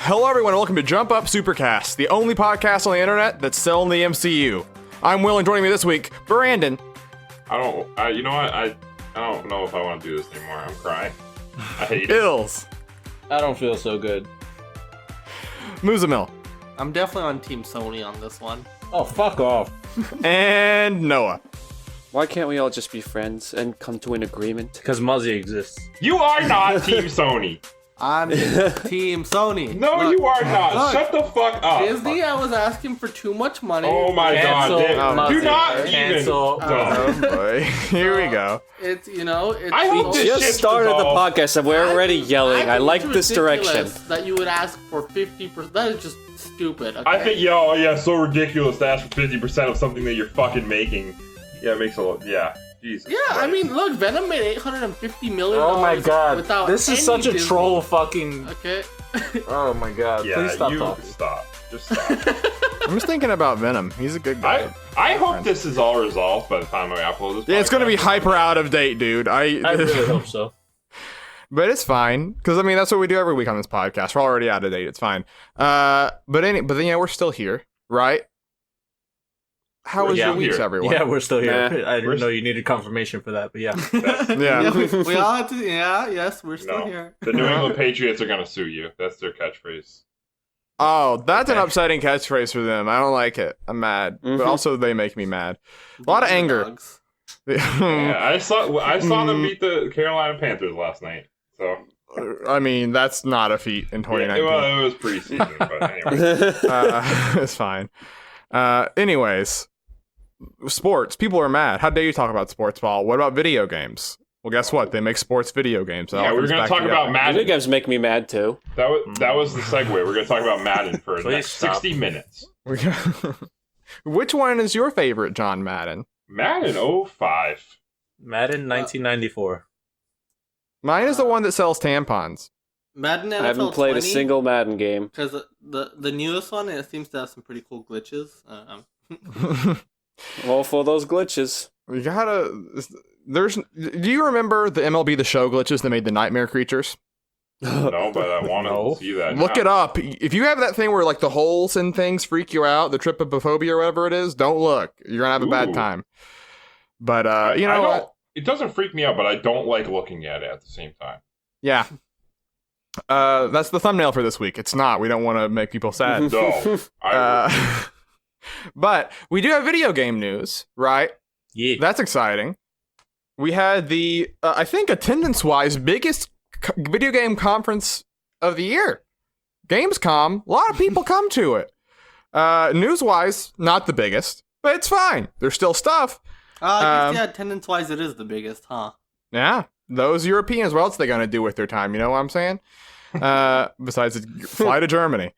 Hello everyone, welcome to Up Supercast, the only podcast on the internet that's still in the MCU. I'm Will, and joining me this week, Brandon. You know what? I don't know if I want to do this anymore. I'm crying. I hate it. Ills. I don't feel so good. Muzamil. I'm definitely on Team Sony on this one. Oh, fuck off. And Noah. Why can't we all just be friends and come to an agreement? Because Muzzy exists. You are not Team Sony. I'm Team Sony. No, Look, you are not. look, Shut the fuck up. Disney, I was asking for too much money. Oh my Cancel, god. Muzzy. Do not Cancel. even. Oh boy, here we go. It's, I hope this Just shit's started the resolved. podcast and we're already yelling. I like this direction. That you would ask for 50%. That is just stupid. Okay? I think, so ridiculous to ask for 50% of something that you're fucking making. Yeah, it makes a lot. Yeah. Jesus Yeah, Christ. I mean, look, Venom made $850 million. Oh my god. Without This is any such a Disney. troll fucking... Okay. Oh my god. Yeah, Please stop you talking. stop. Just stop. I'm just thinking about Venom. He's a good guy. I hope this is all resolved by the time I upload this. Yeah, it's gonna be podcast. hyper out of date, dude. I really hope so. But it's fine, because I mean that's what we do every week on this podcast. We're already out of date. It's fine. But then we're still here, right? How was Yeah, your I'm weeks, here. everyone? Yeah, we're still here. Nah. I didn't know you needed confirmation for that, but yeah. Yeah. we all had to. Yeah, yes, we're still No. here. The New England Patriots are gonna sue you. That's their catchphrase. Oh, that's an Okay. upsetting catchphrase for them. I don't like it. I'm mad, but Mhm. also they make me mad. A lot of anger. Dogs. Yeah, I saw them beat the Carolina Panthers last night. So I mean, that's not a feat in 2019. well, it was preseason, but anyway. It's fine. Anyways, sports. People are mad. How dare you talk about sports ball? What about video games? Well, guess what? They make sports video games. It all Yeah, we're comes gonna back talk together. about Video Madden. games make me mad too. That was the segue. We're gonna talk about Madden for the Please next stop. 60 minutes. Which one is your favorite, John Madden? Madden 05. Madden 1994. Mine is the one that sells tampons. Madden NFL I haven't played 20, a single Madden game. Because the newest one, it seems to have some pretty cool glitches. All for those glitches. You gotta. Do you remember the MLB The Show glitches that made the nightmare creatures? No, but I want No. to see that. Look now. it up. If you have that thing where like the holes and things freak you out, the trypophobia or whatever it is, don't look. You're gonna have a bad Ooh. time. But I you know don't- what? It doesn't freak me out, but I don't like looking at it at the same time. Yeah. That's the thumbnail for this week. It's not. We don't want to make people sad. No. But we do have video game news, right? Yeah. That's exciting. We had the, I think, attendance-wise, biggest video game conference of the year. Gamescom. A lot of people come to it. News-wise, not the biggest, but it's fine. There's still stuff. I guess, yeah, attendance-wise, it is the biggest, huh? Yeah, those Europeans, what else are they going to do with their time? You know what I'm saying? Besides fly to Germany.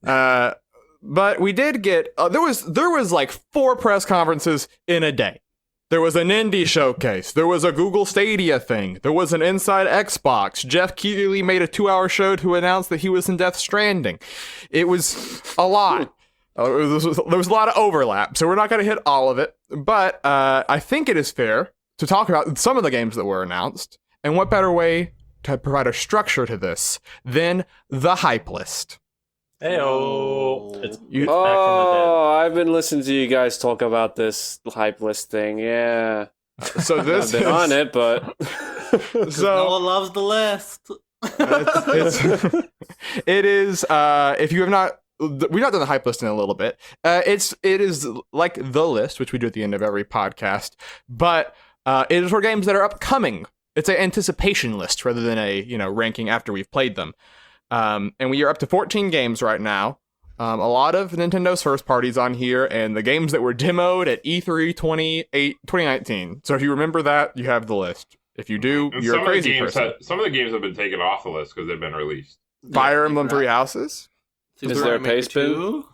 But we did get, there was like 4 press conferences in a day. There was an indie showcase. There was a Google Stadia thing. There was an Inside Xbox. Jeff Keighley made a 2-hour show to announce that he was in Death Stranding. It was a lot. There was a lot of overlap, so we're not going to hit all of it. But I think it is fair to talk about some of the games that were announced. And what better way to provide a structure to this than the hype list? Hey-oh. It's back from the dead. Oh, I've been listening to you guys talk about this hype list thing. Yeah. So this I've been on it, but So No one loves the list. it is. If you have not, we've not done the hype list in a little bit. It is like the list, which we do at the end of every podcast, but it is for games that are upcoming. It's an anticipation list rather than a ranking after we've played them. And we are up to 14 games right now. A lot of Nintendo's first parties on here, and the games that were demoed at E3 2019. So if you remember that, you have the list. If you do, And you're a some of the crazy games person. some of the games have been taken off the list because they've been released. Fire Emblem Three Houses. Is there a pay spin?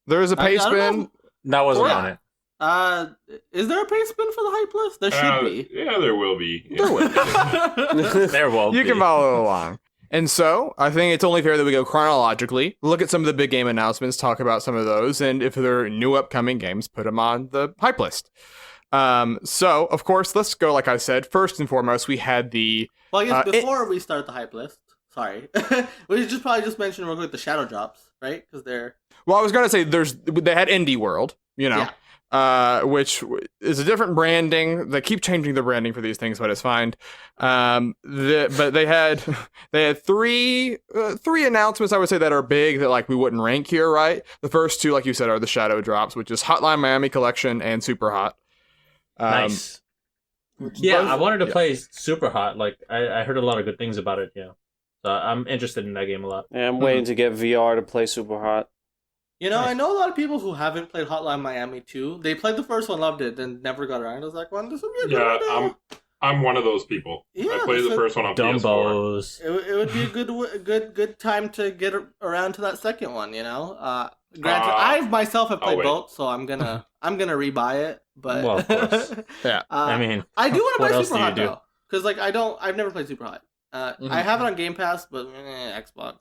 There is a I pay don't spin. know. That wasn't Yeah. on it. Is there a pay spin for the hype list? There should be. Yeah, there will be. There will be. There will You be. can follow along. And so, I think it's only fair that we go chronologically, look at some of the big game announcements, talk about some of those, and if there are new upcoming games, put them on the hype list. So, of course, let's go, like I said, first and foremost, we had the... Well, I guess it- before we start the hype list, Sorry. We should probably just mention real quick the shadow drops, right? Because they're... Well, I was gonna say they had Indie World, which is a different branding. They keep changing the branding for these things, but it's fine. But they had three announcements, I would say, that are big that like we wouldn't rank here, right? The first two, like you said, are the shadow drops, which is Hotline Miami Collection and Superhot. Nice. Yeah, I wanted to play Superhot. Like I heard a lot of good things about it. Yeah, so I'm interested in that game a lot. Yeah, I'm waiting to get VR to play Superhot. You know, I know a lot of people who haven't played Hotline Miami 2. They played the first one, loved it, then never got around. I was like, well, this would be a good one. I'm one of those people. Yeah, I played the first one on PS4. Dumbos. It would be a good time to get around to that second one, you know? Granted, I myself have played both, so I'm gonna rebuy it, but... Well, of course. Yeah. I mean, I do want to what play else do you Superhot, do? though. Because, like, I've never played Superhot. I have it on Game Pass, but Xbox.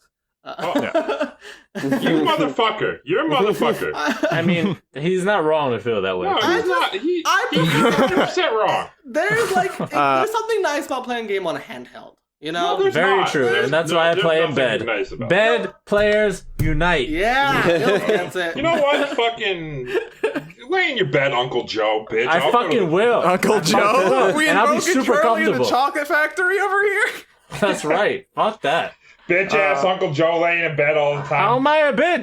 You motherfucker! You're a motherfucker. I mean, he's not wrong to feel that way. No, he's not. He's 100% wrong. There's there's something nice about playing a game on a handheld. You know, No, Very not. true, and that's why I play in bed. Nice about it. Bed players unite. yeah, that's it. You know what? Fucking lay in your bed, Uncle Joe, bitch. I fucking will. Uncle Joe, we and I'll be invoking super Charlie in the comfortable. chocolate factory over here. That's right. Fuck that. Bitch ass Uncle Joe laying in bed all the time. How am I a bitch?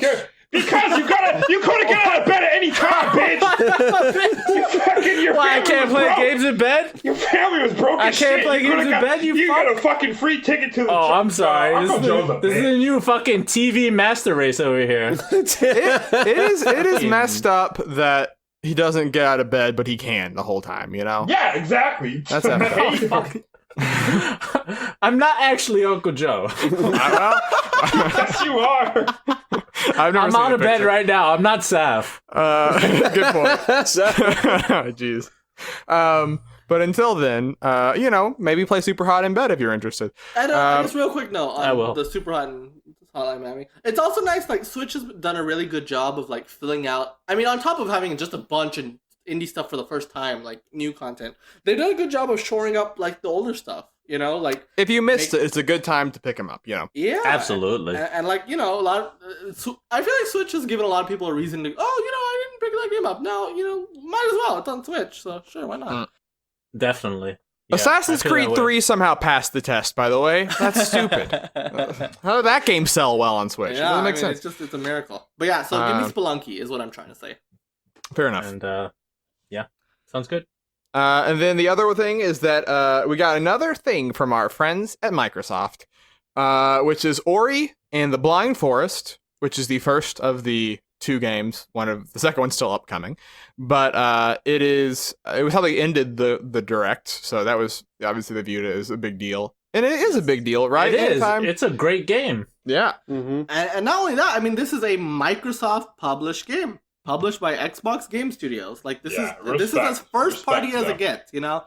Because you could have got out of bed at any time, bitch. Your Why I family can't was play broke. games in bed? Your family was broke. I as can't shit. play You games coulda in bed, you got fuck? a fucking free ticket to the. Oh, I'm sorry. Uncle Joe's a This is bitch. a new fucking TV master race over here. It is messed up that he doesn't get out of bed, but he can the whole time. You know. Yeah, exactly. That's effed up. I'm not actually Uncle Joe. Yes, you are. I've never I'm seen out a of bed picture. right now. I'm not Saf. Good point. Jeez. But until then, maybe play Superhot in bed if you're interested. And just real quick note I will. on the Superhot and Hotline Miami. It's also nice, like, Switch has done a really good job of, like, filling out... I mean, on top of having just a bunch of indie stuff for the first time, like, new content, they've done a good job of shoring up, like, the older stuff, you know? Like, If you missed it, it's a good time to pick them up, you know. yeah. Absolutely. And like, you know, a lot of... I feel like Switch has given a lot of people a reason to... Oh, you know, I didn't pick that game up. No, you know, might as well. It's on Switch, so sure, why not? Definitely. Yeah, Assassin's I feel Creed that way. 3 somehow passed the test, by the way. That's stupid. How did that game sell well on Switch? It Yeah, doesn't make sense. it's a miracle. But yeah, so give me Spelunky is what I'm trying to say. Fair enough. And yeah, sounds good. And then the other thing is that we got another thing from our friends at Microsoft, which is Ori and the Blind Forest, which is the first of the two games. The second one's still upcoming, but it was how they ended the direct, so that was obviously they viewed it as a big deal, and it is a big deal, right? It is. Anytime- It's a great game. yeah. Mm-hmm. And not only that, I mean, this is a Microsoft published game, published by Xbox Game Studios. Like this Yeah, is as first party as it gets, you know.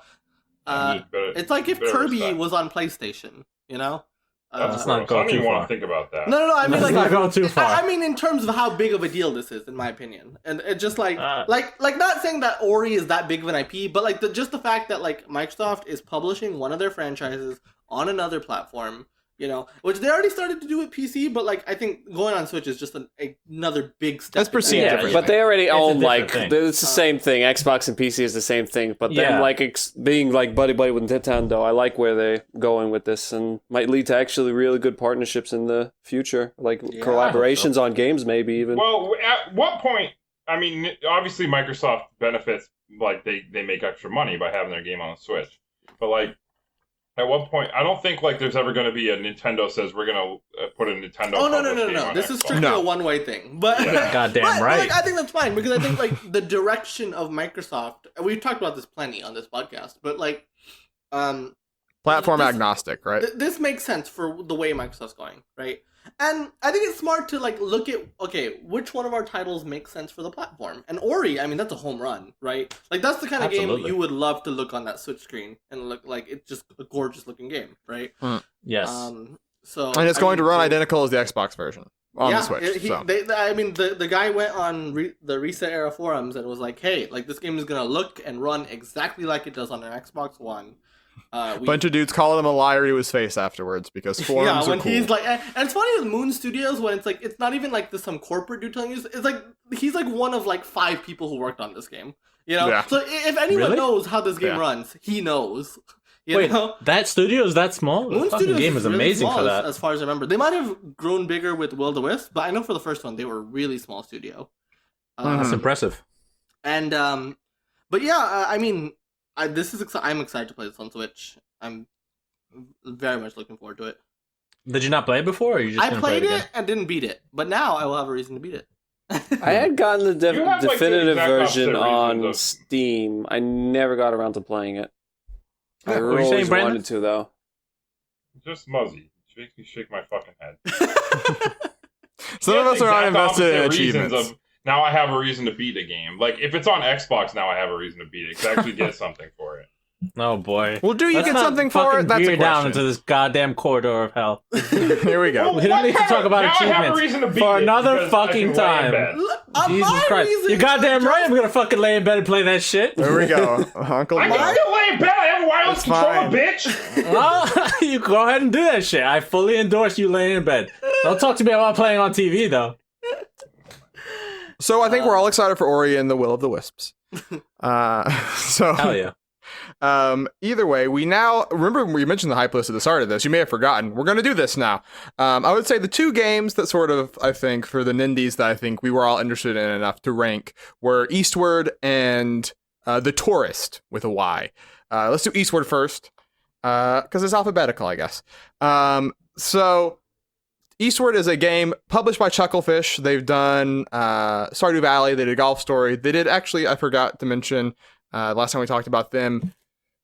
It's like if Kirby was on PlayStation, you know. Let's not I go don't too even want far. to think about that. No, I mean Let's like not go too far. I mean in terms of how big of a deal this is, in my opinion, and it just like not saying that Ori is that big of an IP, but like just the fact that like Microsoft is publishing one of their franchises on another platform, you know, which they already started to do with PC, but like I think going on Switch is just another big step. That's perceived Yeah, differently. But they already It's a own different like thing. it's the same thing. Xbox and PC is the same thing. But then Yeah. like being like buddy with Nintendo, I like where they're going with this, and might lead to actually really good partnerships in the future, like collaborations on games, maybe even. Well, at what point? I mean, obviously Microsoft benefits, like they make extra money by having their game on the Switch, but like. At what point? I don't think like there's ever going to be a Nintendo says we're going to put a Nintendo. Oh no! published game on This is Xbox. strictly a one-way thing. But Goddamn but, right. like, I think that's fine because I think like the direction of Microsoft. We've talked about this plenty on this podcast, but like, Platform this- agnostic, right? this makes sense for the way Microsoft's going, right? And I think it's smart to like look at which one of our titles makes sense for the platform. And Ori, I mean, that's a home run, right? Like that's the kind of game Absolutely. you would love to look on that Switch screen and look like it's just a gorgeous looking game, right? Yes. So And it's going to run so- identical as the Xbox version on the Switch. So. The guy went on the Reset Era forums and was like, "Hey, like this game is gonna look and run exactly like it does on an Xbox One." Bunch of dudes calling him a liar to his face afterwards because forums are cool. He's like, and it's funny with Moon Studios when it's like it's not even like some corporate dude telling you. It's like he's like one of like 5 people who worked on this game. You know, so if anyone knows how this game runs, he knows. You know? That studio is that small? Moon the fucking Studios game is really amazing small, for that. as far as I remember. They might have grown bigger with Will the Wisp, but I know for the first one they were a really small studio. That's impressive. And but yeah, I mean, I'm excited to play this on Switch. I'm very much looking forward to it. Did you not play it before? Or you just I played play it and didn't beat it, but now I will have a reason to beat it. I had gotten the definitive exact version opposite on reasons of- Steam. I never got around to playing it. I What were you always saying, Brandon? wanted to, though. Just Muzzy. She makes me shake my fucking head. Some of us are not invested in achievements. Now I have a reason to beat a game. Like, if it's on Xbox, now I have a reason to beat it. 'Cause I actually get something for it. Oh boy. Well, do you Let's get not something for it? That's a veer down question. into this goddamn corridor of hell. Here we go. We don't need to talk about now I have a achievements reason to beat for it another because I fucking can lay in time. bed. Jesus Christ. You're goddamn right I'm gonna fucking lay in bed and play that shit. There we go. Uncle I Mike. can still lay in bed. I have a wireless It's fine. controller, bitch. Well, you go ahead and do that shit. I fully endorse you laying in bed. Don't talk to me about playing on TV, though. So I think we're all excited for Ori and the Will of the Wisps. So Hell yeah. Either way, we now remember we mentioned the hype list at the start of this. You may have forgotten. We're going to do this now. I would say the 2 games that sort of, I think, for the Nindies that I think we were all interested in enough to rank were Eastward and The Tourist with a Y. Let's do Eastward first because it's alphabetical, I guess. So Eastward is a game published by Chucklefish. They've done Stardew Valley. They did Golf Story. They did, actually, I forgot to mention last time we talked about them,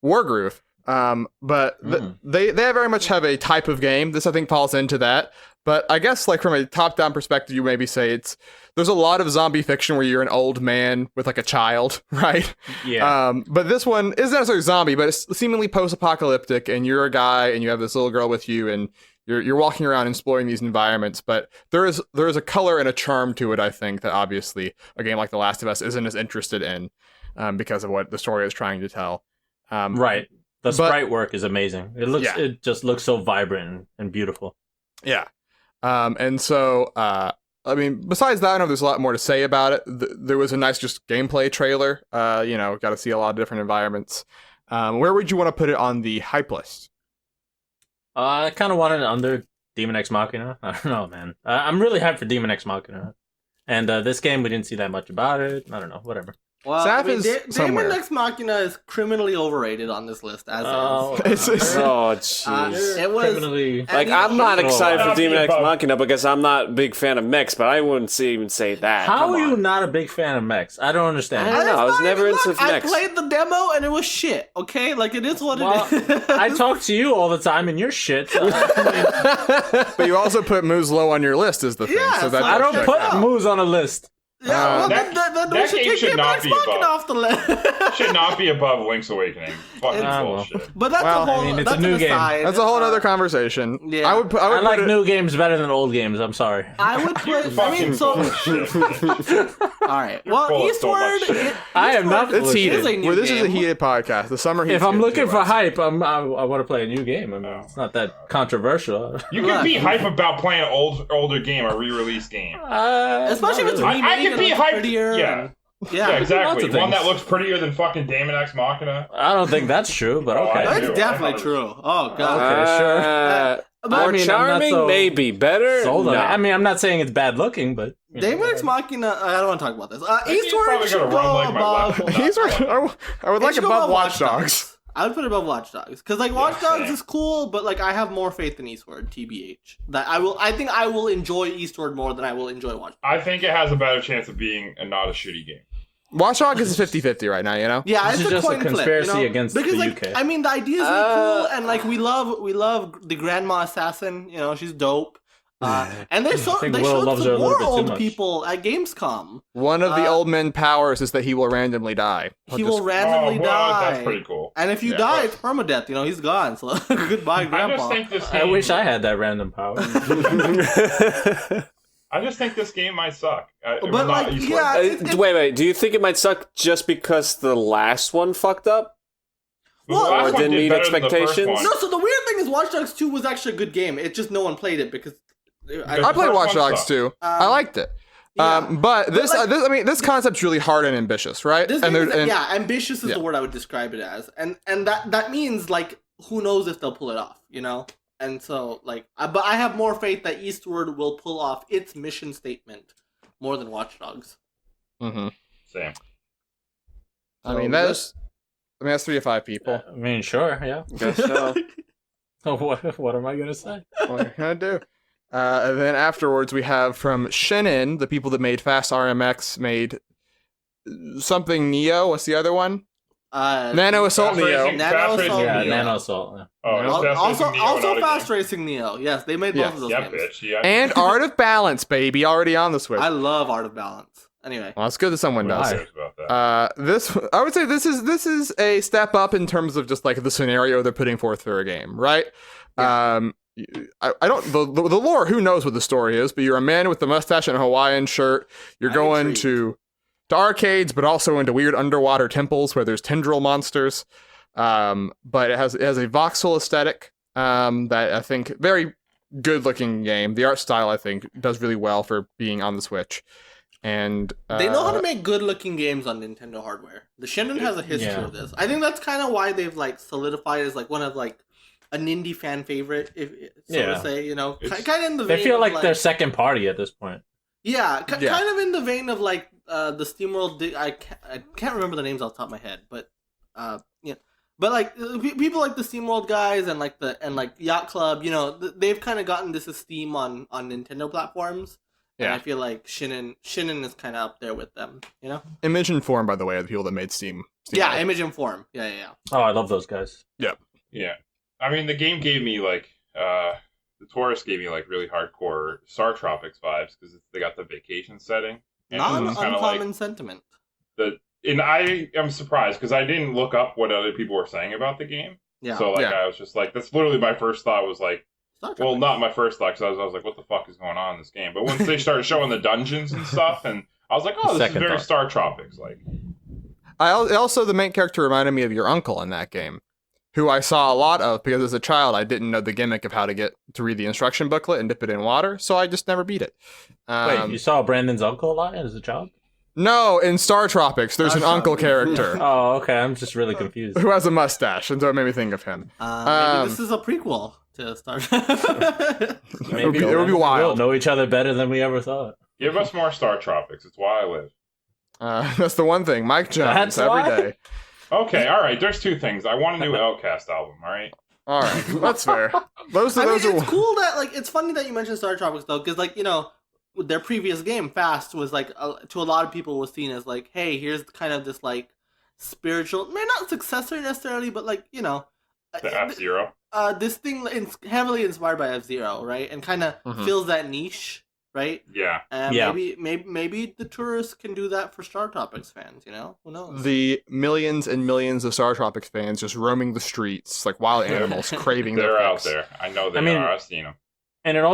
Wargroove. But they very much have a type of game. This, I think, falls into that. But I guess, like, from a top-down perspective, you maybe say there's a lot of zombie fiction where you're an old man with, like, a child, right? Yeah. But this one isn't necessarily zombie, but it's seemingly post-apocalyptic, and you're a guy, and you have this little girl with you, and you're walking around exploring these environments. But there is a color and a charm to it, I think, that obviously a game like The Last of Us isn't as interested in because of what the story is trying to tell. Right. The sprite work is amazing. It just looks so vibrant and beautiful. Yeah. And so, I mean, besides that, I know there's a lot more to say about it. There was a nice just gameplay trailer. Got to see a lot of different environments. Where would you want to put it on the hype list? I kind of wanted it under Demon X Machina. I don't know, man. I'm really hyped for Demon X Machina. And this game, we didn't see that much about it. I don't know, whatever. Well, Saf is somewhere. Demon X Machina is criminally overrated on this list, as Oh, jeez. it was criminally... Like, I'm not excited for Not Demon X above. Machina because I'm not a big fan of mechs, but I wouldn't even say that. How Come are you on. not a big fan of mechs? I don't understand. I don't know. I was never into Look, I mechs. played the demo and it was shit. Okay, like it is what Well, it is. I talk to you all the time and you're shit. But you also put Moose low on your list is the thing. Yeah, so that so I don't checks put out. Moose on a list. Yeah, well, that then we should game take should Demon not X be Machina above. off the list. Should not be above Link's Awakening. Fucking well. bullshit. But that's Well, a whole. I mean, it's that's a new an game. aside. That's a whole other conversation. Yeah. I would I like put it, new games better than old games. I'm sorry. I would put. I Fucking mean, so. bullshit. All right. Well, full of so much Eastward. shit. I am not. It's It heated. is a new Well, this is a game. heated podcast. The summer heat. If I'm looking for hype, I want to play a new game. I mean, Oh. it's not that controversial. You can be hype about playing an older game, a re-release game. Especially if it's not really. I remade can and be looks hyped. prettier. Yeah. and- Yeah, Yeah. exactly. lots of One that things. looks prettier than fucking Damon X Machina. I don't think that's true, but Oh, okay. I do. That's definitely true. Oh god. Okay, sure. But I More mean, I'm not charming, so maybe. Better? sold on No. it. I mean, I'm not saying it's bad looking, but you know, Damon X Machina. I don't want to talk about this. He's Eastward probably should gonna go run like my above. left. He's right. I would It like should go above Watch Dogs. I would put it above Watch Dogs because like Watch Dogs same. is cool, but like I have more faith in Eastward. TBH, that I think I will enjoy Eastward more than I will enjoy Watch Dogs. I think it has a better chance of being not a shitty game. Watch Dogs is 50-50 right now, you know? Yeah, This it's is a just a coin flip, conspiracy you know? against because the like UK. I mean the idea is really cool and like we love the Grandma Assassin. You know, she's dope. And they I think they Will showed loves her a some little more bit too old much. people at Gamescom. One of the Uh, old men powers is that he will randomly die. He will randomly oh, well, die. that's pretty cool. And if you Yeah. die, it's permadeath. You know, he's gone. So goodbye, I Grandpa. just think this I game, wish I had that random power. I just think this game might suck. But, like, yeah, Wait. Do you think it might suck just because the last one fucked up? But the Well, last or one didn't did meet better than the first expectations. one. No, so the weird thing is Watch Dogs 2 was actually a good game. It just no one played it because I played first Watch one Dogs sucked. too. I liked it. yeah. But this, like- this concept's really hard and ambitious, right? This and game there- is, yeah, ambitious is yeah. the word I would describe it as, and that means like who knows if they'll pull it off, you know? And so like, but I have more faith that Eastward will pull off its mission statement more than Watch Dogs. Mhm. Same. I mean, that's 3 to 5 people. I mean, sure, yeah. Guess so. What am I gonna say? What are you gonna do? And then afterwards, we have from Shinin, the people that made Fast RMX, made something Neo. What's the other one? Nano Assault Fast Neo. Racing- Nano Fast Assault Racing Yeah, Neo. Nano Assault. Yeah. Oh, it's Fast Also, Racing Neo, also not a Fast game. Racing Neo. Yes, they made both Yes. of those Yeah, games. bitch. Yeah. And Art of Balance, baby, already on the Switch. I love Art of Balance. Anyway, Well, it's good that someone Who does. cares about that? This I would say this is a step up in terms of just like the scenario they're putting forth for a game, right? I don't the lore. Who knows what the story is? But you're a man with a mustache and a Hawaiian shirt. You're I'm going intrigued. to arcades, but also into weird underwater temples where there's tendril monsters. But it has a voxel aesthetic. That I think very good looking game. The art style I think does really well for being on the Switch. And they know how to make good-looking games on Nintendo hardware. The Shinin has a history Yeah. of this. I think that's kind of why they've like solidified as like one of like an indie fan favorite, if so Yeah. to say. You know, It's- kind of in the They vein feel of, like they're second party at this point. yeah, Yeah. kind of in the vein of like the SteamWorld. I can't remember the names off the top of my head, but yeah. But like people like the SteamWorld guys and like Yacht Club, you know, they've kind of gotten this esteem on Nintendo platforms. And Yeah. I feel like Shinin is kind of up there with them, you know? Image and Form, by the way, are the people that made Steam. Yeah, Image and Form. Yeah. Oh, I love those guys. Yeah. I mean, the game gave me like the tourist gave me like really hardcore Star Tropics vibes because they got the vacation setting. And Not it an was kinda uncommon sentiment. and I am surprised because I didn't look up what other people were saying about the game. Yeah. So like Yeah. I was just like, that's literally my first thought was like, Star well, Tropics. not my first thought because I was like, what the fuck is going on in this game? But once they started showing the dungeons and stuff, and I was like, oh, this Second is very thought. Star Tropics like. Also, the main character reminded me of your uncle in that game, who I saw a lot of because as a child I didn't know the gimmick of how to read the instruction booklet and dip it in water, so I just never beat it. Wait, you saw Brandon's uncle a lot as a child? No, in Star Tropics, there's an Star uncle Tropics. character Oh, okay. I'm just really confused. who has a mustache, and so it made me think of him. Maybe this is a prequel to Star It would be we'll wild. know each other better than we ever thought. Give us more Star Tropics. It's why I live. That's the one thing. Mike Jones That's every why? day. Okay, all right. There's two things. I want a new Outcast album. All right. All right, that's fair. Those I mean, are it's cool that like it's funny that you mentioned Star Tropics though, because like you know their previous game Fast was like to a lot of people was seen as like, hey, here's kind of this like spiritual, maybe not successor necessarily, but like you know, The F-Zero. this thing is heavily inspired by F-Zero, right, and kind of Mhm. fills that niche, right? Yeah. And Yeah. maybe the tourists can do that for Star Tropics fans. You know, who knows? the millions and millions of Star Tropics fans just roaming the streets like wild animals, craving They're their out fix. there. I know they I mean- are. I've seen them. In an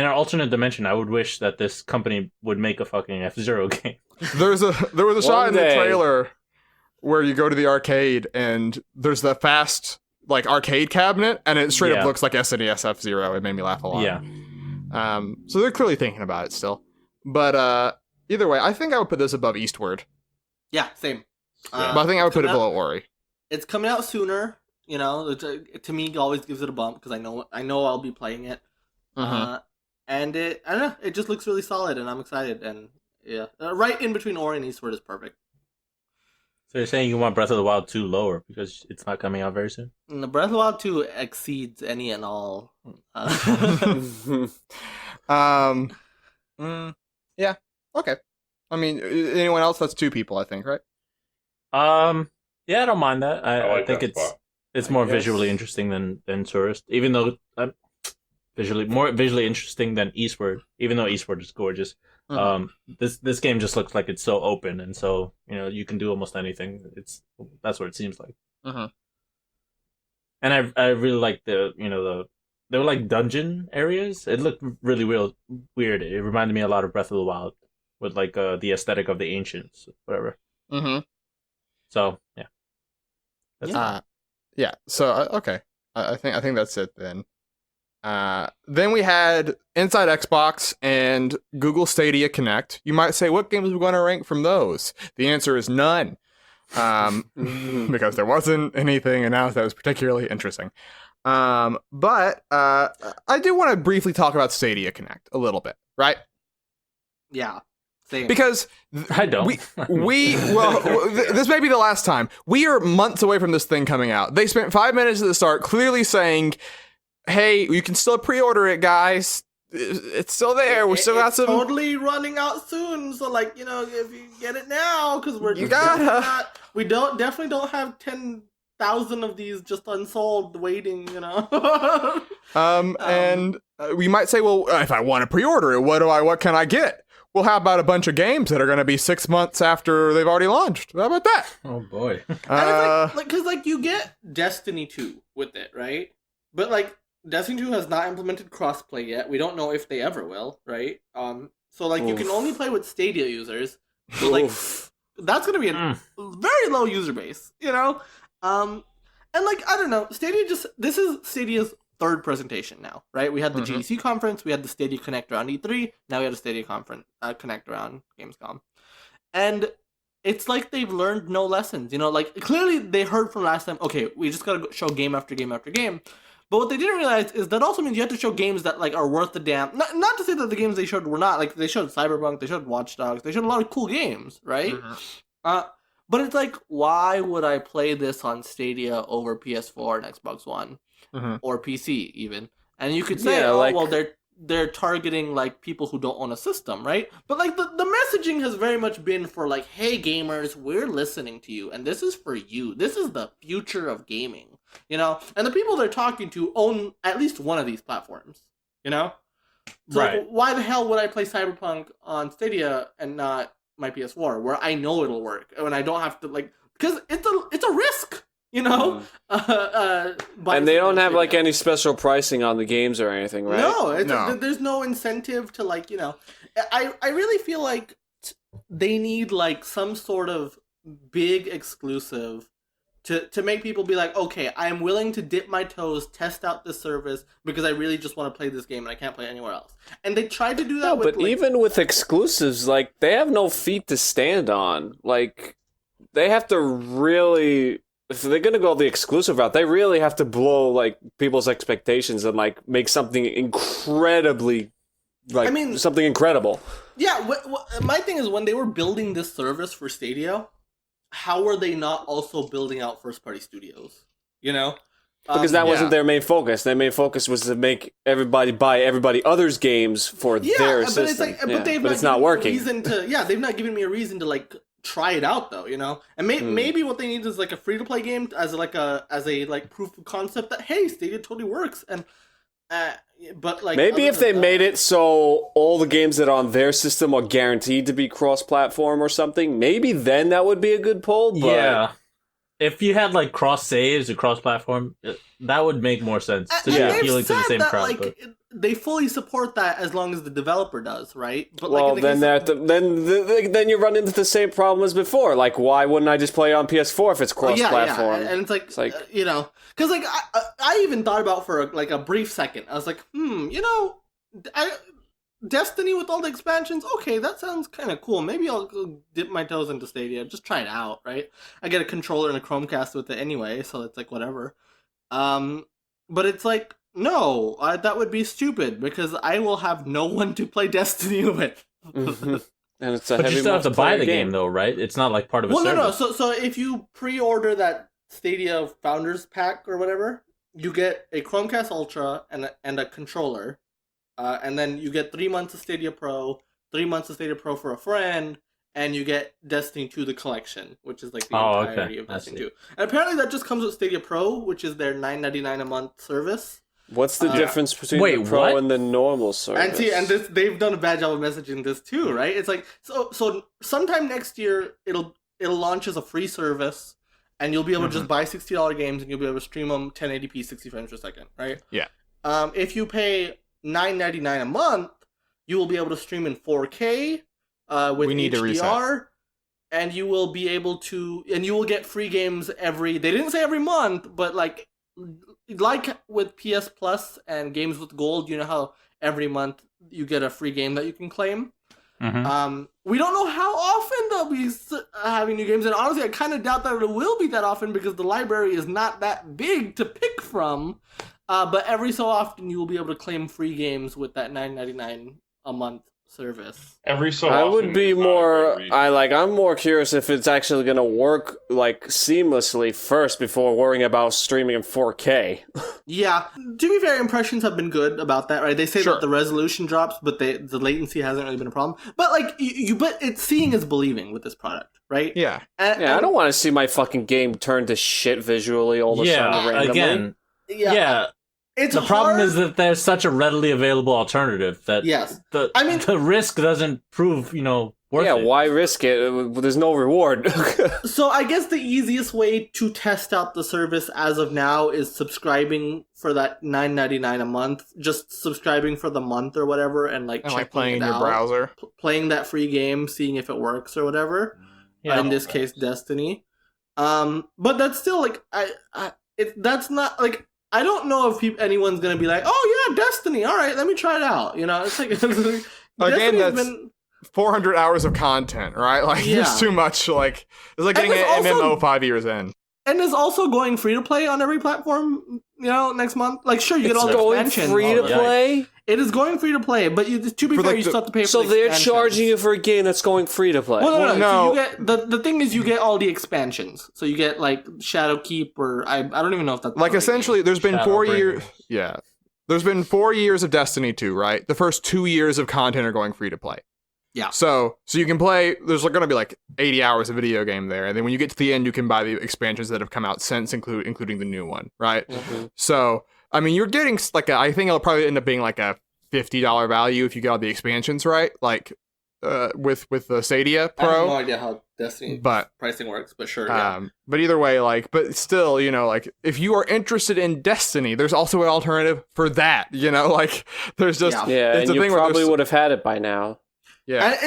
alternate dimension, I would wish that this company would make a fucking F-Zero game. There was a shot One in the day. trailer where you go to the arcade and there's the Fast like arcade cabinet and it straight Yeah. up looks like SNES F-Zero. It made me laugh a lot. Yeah. So they're clearly thinking about it still. But either way, I think I would put this above Eastward. Yeah, same. But I think I would put it coming out- below Ori. It's coming out sooner. You know, to me, it always gives it a bump because I know I'll be playing it. Mhm. And I don't know, it just looks really solid, and I'm excited. And yeah, right in between Ori and Eastward is perfect. So you're saying you want Breath of the Wild 2 lower because it's not coming out very soon? And the Breath of the Wild 2 exceeds any and all. Yeah. Okay. I mean, anyone else? That's 2 people, I think, right? Yeah, I don't mind that. I like think that it's spot. it's I more guess. visually interesting than Tourist, even though more visually interesting than Eastward, even though Eastward is gorgeous. Mhm. This game just looks like it's so open, and so you can do almost anything. That's what it seems like. Mhm. And I really like they were like dungeon areas. It looked really weird. It reminded me a lot of Breath of the Wild with like the aesthetic of the ancients, whatever. Mm-hmm. So yeah. That's Yeah. Yeah. So okay, I think that's it then. Then we had Inside Xbox and Google Stadia Connect. You might say, what games are we going to rank from those? The answer is none, because there wasn't anything announced that was particularly interesting. But I do want to briefly talk about Stadia Connect a little bit, right? Yeah. Same. Because I don't. This may be the last time. We are months away from this thing coming out. They spent 5 minutes at the start clearly saying, hey, you can still pre-order it, guys. It's still there. We still got some. Totally running out soon. So, like, if you get it now, because we definitely don't have 10,000 of these just unsold waiting. And we might say, well, if I want to pre-order it, what can I get? Well, how about a bunch of games that are going to be 6 months after they've already launched? How about that? Oh boy. Because you get Destiny 2 with it, right? But Destiny 2 has not implemented crossplay yet. We don't know if they ever will, right? So you can only play with Stadia users. So that's gonna be a very low user base, And I don't know, this is Stadia's third presentation now, right? We had the GDC conference, we had the Stadia Connect around E3, now we had a Stadia conference Connect around Gamescom. And it's like they've learned no lessons, clearly they heard from last time, okay, we just gotta show game after game after game. But what they didn't realize is that also means you have to show games that are worth the damn. Not to say that the games they showed were not. They showed Cyberpunk, they showed Watch Dogs, they showed a lot of cool games, right? But it's why would I play this on Stadia over PS4 and Xbox One or PC even? And you could say, they're targeting people who don't own a system, right? But the messaging has very much been for hey gamers, we're listening to you, and this is for you. This is the future of gaming. And the people they're talking to own at least one of these platforms, So right. Why the hell would I play Cyberpunk on Stadia and not my PS4, where I know it'll work, and I don't have to, because it's a risk, and they don't have, any special pricing on the games or anything, right? No, there's no incentive to, I really feel like they need, some sort of big exclusive to make people be okay, I am willing to dip my toes, test out this service, because I really just want to play this game and I can't play it anywhere else. And they tried to do that with... but even with exclusives, they have no feet to stand on. They have to really... If they're going to go the exclusive route, they really have to blow, people's expectations and, make something incredibly... something incredible. Yeah, my thing is, when they were building this service for Stadia... how were they not also building out first-party studios? Because that wasn't their main focus. Their main focus was to make everybody buy everybody other's games for their system. But it's not working. They've not given me a reason to try it out though. And maybe what they need is a free-to-play game as a proof of concept that hey, Stadia totally works. And but maybe if they made it so all the games that are on their system are guaranteed to be cross-platform or something, maybe then that would be a good poll. But... yeah, if you had cross saves or cross-platform, that would make more sense to be appealing to the same crowd. But... they fully support that as long as the developer does, right? But then you run into the same problem as before. Why wouldn't I just play it on PS4 if it's cross-platform? And it's because I even thought about for a brief second. I was Destiny with all the expansions. Okay, that sounds kind of cool. Maybe I'll go dip my toes into Stadia, just try it out, right? I get a controller and a Chromecast with it anyway, so it's whatever. But it's no, that would be stupid because I will have no one to play Destiny with. And it's but you still have to buy the game though, right? It's not part of a service. No. So if you pre-order that Stadia Founders Pack or whatever, you get a Chromecast Ultra and a controller, and then you get 3 months of Stadia Pro, 3 months of Stadia Pro for a friend, and you get Destiny 2 the collection, which is the entirety of Destiny 2. And apparently that just comes with Stadia Pro, which is their $9.99 a month service. What's the difference between the Pro and the normal service? And they've done a bad job of messaging this too, right? It's so sometime next year it'll launch as a free service, and you'll be able to just buy $60 games and you'll be able to stream them 1080p 60 frames per second, right? Yeah. If you pay $9.99 a month, you will be able to stream in 4K with HDR. and you will be able to, and you will get free games they didn't say every month, but like with PS Plus and games with gold, you know how every month you get a free game that you can claim. Mm-hmm. We don't know how often they'll be having new games, and honestly, I kind of doubt that it will be that often because the library is not that big to pick from. But every so often, you will be able to claim free games with that $9.99 a month service. Every so I often. would be is not a more. great reason. I'm more curious if it's actually gonna work like seamlessly first before worrying about streaming in 4K. Yeah, to be fair, impressions have been good about that, right? They say Sure. that the resolution drops, but the latency hasn't really been a problem. But like, but it's seeing is believing with this product, right? Yeah. Yeah, I don't want to see my fucking game turn to shit visually all of a sudden randomly. Again, Yeah. It's the problem hard. is that there's such a readily available alternative that Yes. the risk doesn't prove, worth Yeah, it. why risk it? There's no reward. So I guess the easiest way to test out the service as of now is subscribing for that $9.99 a month. Just subscribing for the month or whatever, and like And checking like playing it in your out. browser. Playing that free game, seeing if it works or whatever. Yeah. In this case, Destiny. But that's still like that's not like. I don't know if anyone's gonna be like, oh yeah, Destiny. All right, let me try it out. It's like Again, Destiny's that's 400 hours of content, right? Like, Yeah. there's too much. Like, it's like And getting an there's also- MMO 5 years in. and it's also going free to play on every platform. Next month. Like, sure, you get It's all the going expansions. free to yeah. play? It is going free to play, but to be For, fair, like, you still have to pay for So the they're expansions. charging you for a game that's going free to play. Well, no. No. So you get the thing is you get all the expansions. So you get like Shadowkeep or I don't even know if that's Like, the right essentially, there's been 4 Shadowbringers. years. Yeah. There's been 4 years of Destiny 2, right? The first 2 years of content are going free to play. Yeah. So you can play, there's going to be like 80 hours of video game there. And then when you get to the end, you can buy the expansions that have come out since, including the new one, right? Mhm. So, I mean, you're getting like I think it'll probably end up being like a $50 value if you get all the expansions, right? Like with the Stadia I have no Pro. idea how Destiny But pricing works, but sure. Yeah. but either way, like, but still, like if you are interested in Destiny, there's also an alternative for that, like there's just Yeah. Yeah, it's and a thing you where probably there's- would have had it by now. yeah.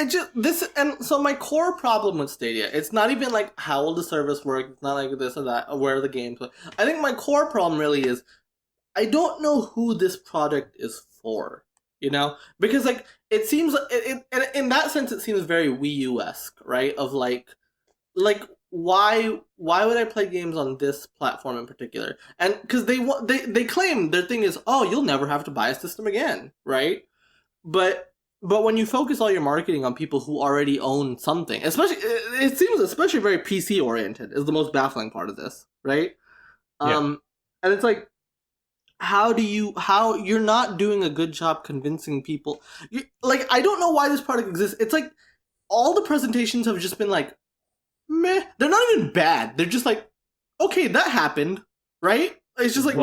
And so my core problem with Stadia, it's not even like how will the service work. It's not like this or that, or where are the games. I think my core problem really is I don't know who this product is for. Because like it seems and in that sense it seems very Wii U-esque, right? Of like why would I play games on this platform in particular? And because they claim their thing is, oh, you'll never have to buy a system again, right? But when you focus all your marketing on people who already own something, especially it seems especially very PC oriented is the most baffling part of this, right? Yeah. And it's like how you're not doing a good job convincing people. I don't know why this product exists. It's like all the presentations have just been like meh. They're not even bad. They're just like, okay, that happened, right? It's just like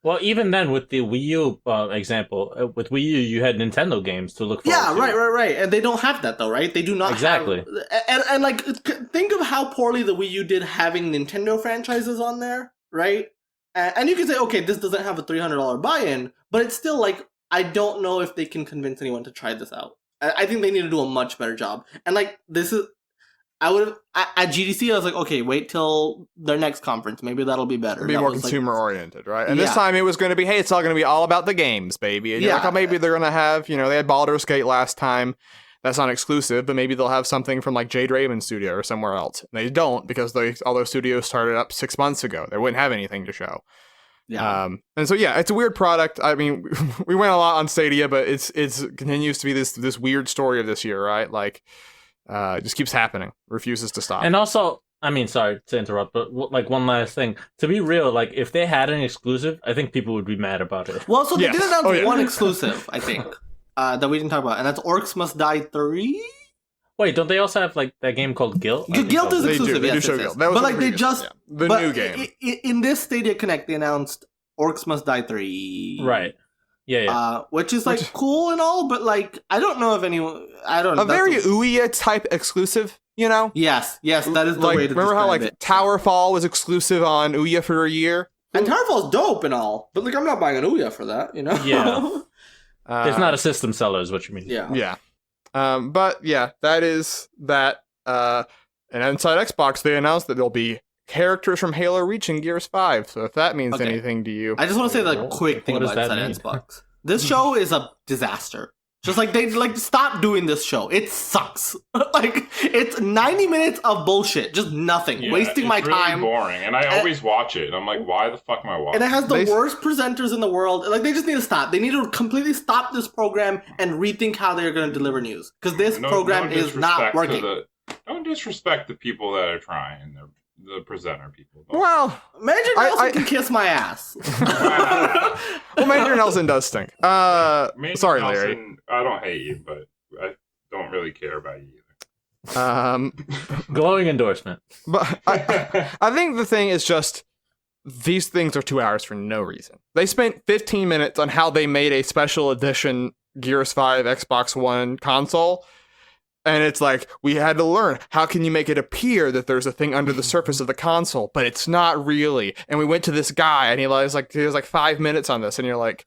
Well, even then, with the Wii U example, with Wii U, you had Nintendo games to look forward to. right. And they don't have that though, right? They do not Exactly. have, and like think of how poorly the Wii U did having Nintendo franchises on there, right? And you can say, okay, this doesn't have a $300 buy-in, but it's still like I don't know if they can convince anyone to try this out. I think they need to do a much better job. And like this is, I would have at GDC. I was like, okay, wait till their next conference. Maybe that'll be better. Be That more was, like, consumer oriented, right? And Yeah. this time it was going to be, hey, it's all going to be all about the games, baby. And you're like, Yeah. oh, maybe they're going to have, they had Baldur's Gate last time. That's not exclusive, but maybe they'll have something from like Jade Raymond's studio or somewhere else. And they don't because all those studios started up 6 months ago. They wouldn't have anything to show. Yeah. And so yeah, it's a weird product. I mean, we went a lot on Stadia, but it's continues to be this weird story of this year, right? Like, it just keeps happening, refuses to stop. And also, I mean, sorry to interrupt, but like one last thing. To be real, like if they had an exclusive, I think people would be mad about it. Well, so they Yes. did announce Oh, yeah. one exclusive, I think, that we didn't talk about, and that's Orcs Must Die 3. Wait, don't they also have like that game called Guild? I think Guild so. is They exclusive, do yes, show yes, Guild. yes. That was But the like they previous- just yeah. The but new game. in this Stadia Connect, they announced Orcs Must Die 3. Right. Yeah. Which is like cool and all, but like I don't know if anyone. I don't know. A very Ouya type exclusive, Yes, that is the like, way to remember how describe like it. Towerfall was exclusive on Ouya for a year? And Towerfall's dope and all, but like I'm not buying an Ouya for that, Yeah. It's not a system seller, is what you mean. yeah. Yeah. But yeah, that is that. and inside Xbox, they announced that there'll be characters from Halo Reach and Gears 5. So if that means anything to you, I just want to say the quick thing about Inside Xbox. This show is a disaster. Just like they stop doing this show. It sucks. Like it's 90 minutes of bullshit, just nothing, wasting my time. Boring, and I always watch it. And I'm like, why the fuck am I watching? And it has the worst presenters in the world. Like they just need to stop. They need to completely stop this program and rethink how they're going to deliver news because this program is not working. Don't disrespect the people that are trying. The presenter people. Well, Major Nelson can kiss my ass. Well, Major Nelson does stink. Sorry, Nelson, Larry. I don't hate you, but I don't really care about you either. Glowing endorsement. But I think the thing is just these things are 2 hours for no reason. They spent 15 minutes on how they made a special edition Gears 5 Xbox One console. And it's like, we had to learn, how can you make it appear that there's a thing under the surface of the console, but it's not really. And we went to this guy, and he was like 5 minutes on this, and you're like,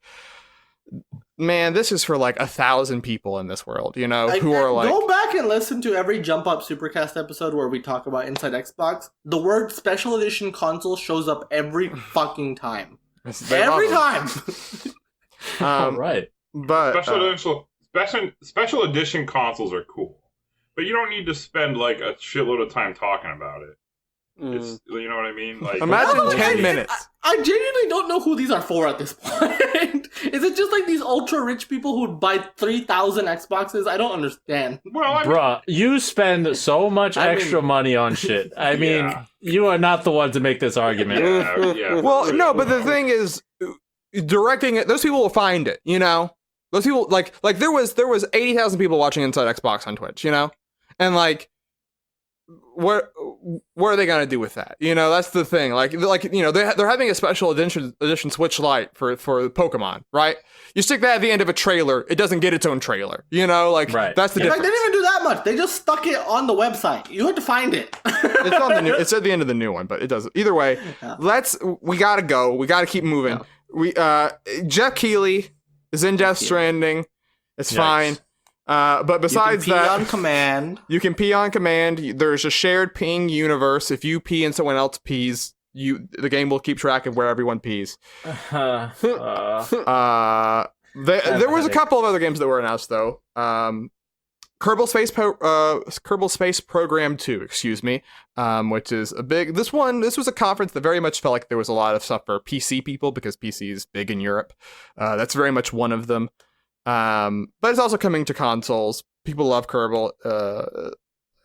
man, this is for like 1,000 people in this world, you know, who are like... Go back and listen to every Jump Up Supercast episode where we talk about Inside Xbox. The word special edition console shows up every fucking time. Every time! All right. But special edition consoles are cool. But you don't need to spend like a shitload of time talking about it. It's, you know what I mean? Like, imagine 10 minutes. I genuinely don't know who these are for at this point. Is it just like these ultra rich people who would buy 3,000 Xboxes? I don't understand. Well, bruh, you spend so much extra money on shit. I mean, you are not the one to make this argument. Yeah. Well, no, but the thing is, directing it, those people will find it, you know? Those people, like there was 80,000 people watching Inside Xbox on Twitch, you know? And like, what are they gonna do with that? You know, that's the thing. Like you know, they're having a special edition Switch Lite for Pokemon, right? You stick that at the end of a trailer, it doesn't get its own trailer. You know, like that's the difference. They didn't even do that much. They just stuck it on the website. You had to find it. It's on the new. It's at the end of the new one, but it doesn't. Either way, we gotta go. We gotta keep moving. Yeah. Jeff Keighley is in Death Stranding. It's fine. But besides you can pee that, on command. You can pee on command. There's a shared peeing universe. If you pee and someone else pees, the game will keep track of where everyone pees. There was a couple of other games that were announced though. Kerbal Space Program 2, excuse me, which is a big. This was a conference that very much felt like there was a lot of stuff for PC people because PC is big in Europe. That's very much one of them. But it's also coming to consoles. People love Kerbal.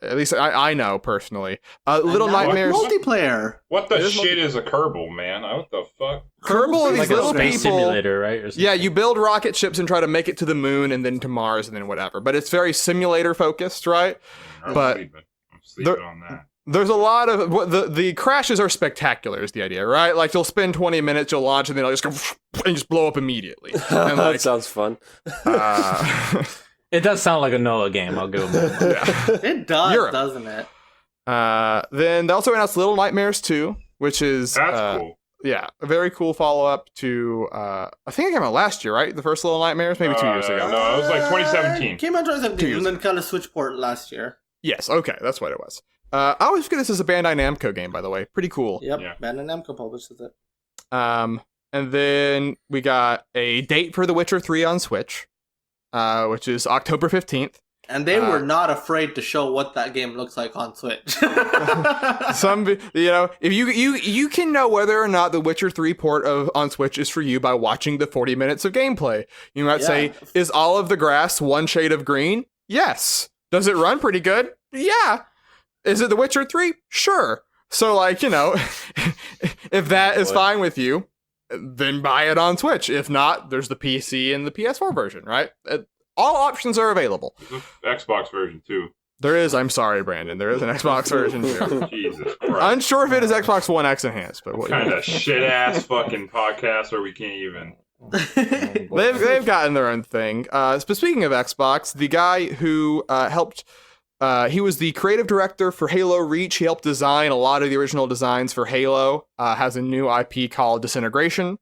At least I know personally. Little Nightmares multiplayer. What the shit is a Kerbal, man? What the fuck? Kerbal is like little a space people. Simulator, right? Yeah, you build rocket ships and try to make it to the moon and then to Mars and then whatever. But it's very simulator focused, right? I'm sleeping on that. There's a lot of the crashes are spectacular is the idea, right? Like you'll spend 20 minutes, you'll launch, and then it'll just go and just blow up immediately. And that sounds fun. It does sound like a Noah game. I'll give them that. It does, Europe. Doesn't it? Then they also announced Little Nightmares 2, which is that's cool. Yeah, a very cool follow-up to I think it came out last year, right? The first Little Nightmares, maybe 2 years ago. No, it was like 2017. Came out 2017 and then kind of switch port last year. Yes, okay, that's what it was. I always forget this is a Bandai Namco game, by the way. Pretty cool. Yep, Bandai Namco publishes it. And then we got a date for The Witcher 3 on Switch, which is October 15th. And they were not afraid to show what that game looks like on Switch. If you can know whether or not the Witcher 3 port on Switch is for you by watching the 40 minutes of gameplay. You might say, is all of the grass one shade of green? Yes. Does it run pretty good? Yeah. Is it The Witcher 3? Sure. So, if that is fine with you, then buy it on Switch. If not, there's the PC and the PS4 version, right? All options are available. There's an Xbox version, too. There is. I'm sorry, Brandon. There is an Xbox version, too. Jesus Christ. Unsure if it is Xbox One X enhanced, but what kind of shit-ass fucking podcast where we can't even... They've gotten their own thing. But speaking of Xbox, the guy who helped... he was the creative director for Halo Reach. He helped design a lot of the original designs for Halo. Has a new IP called Disintegration,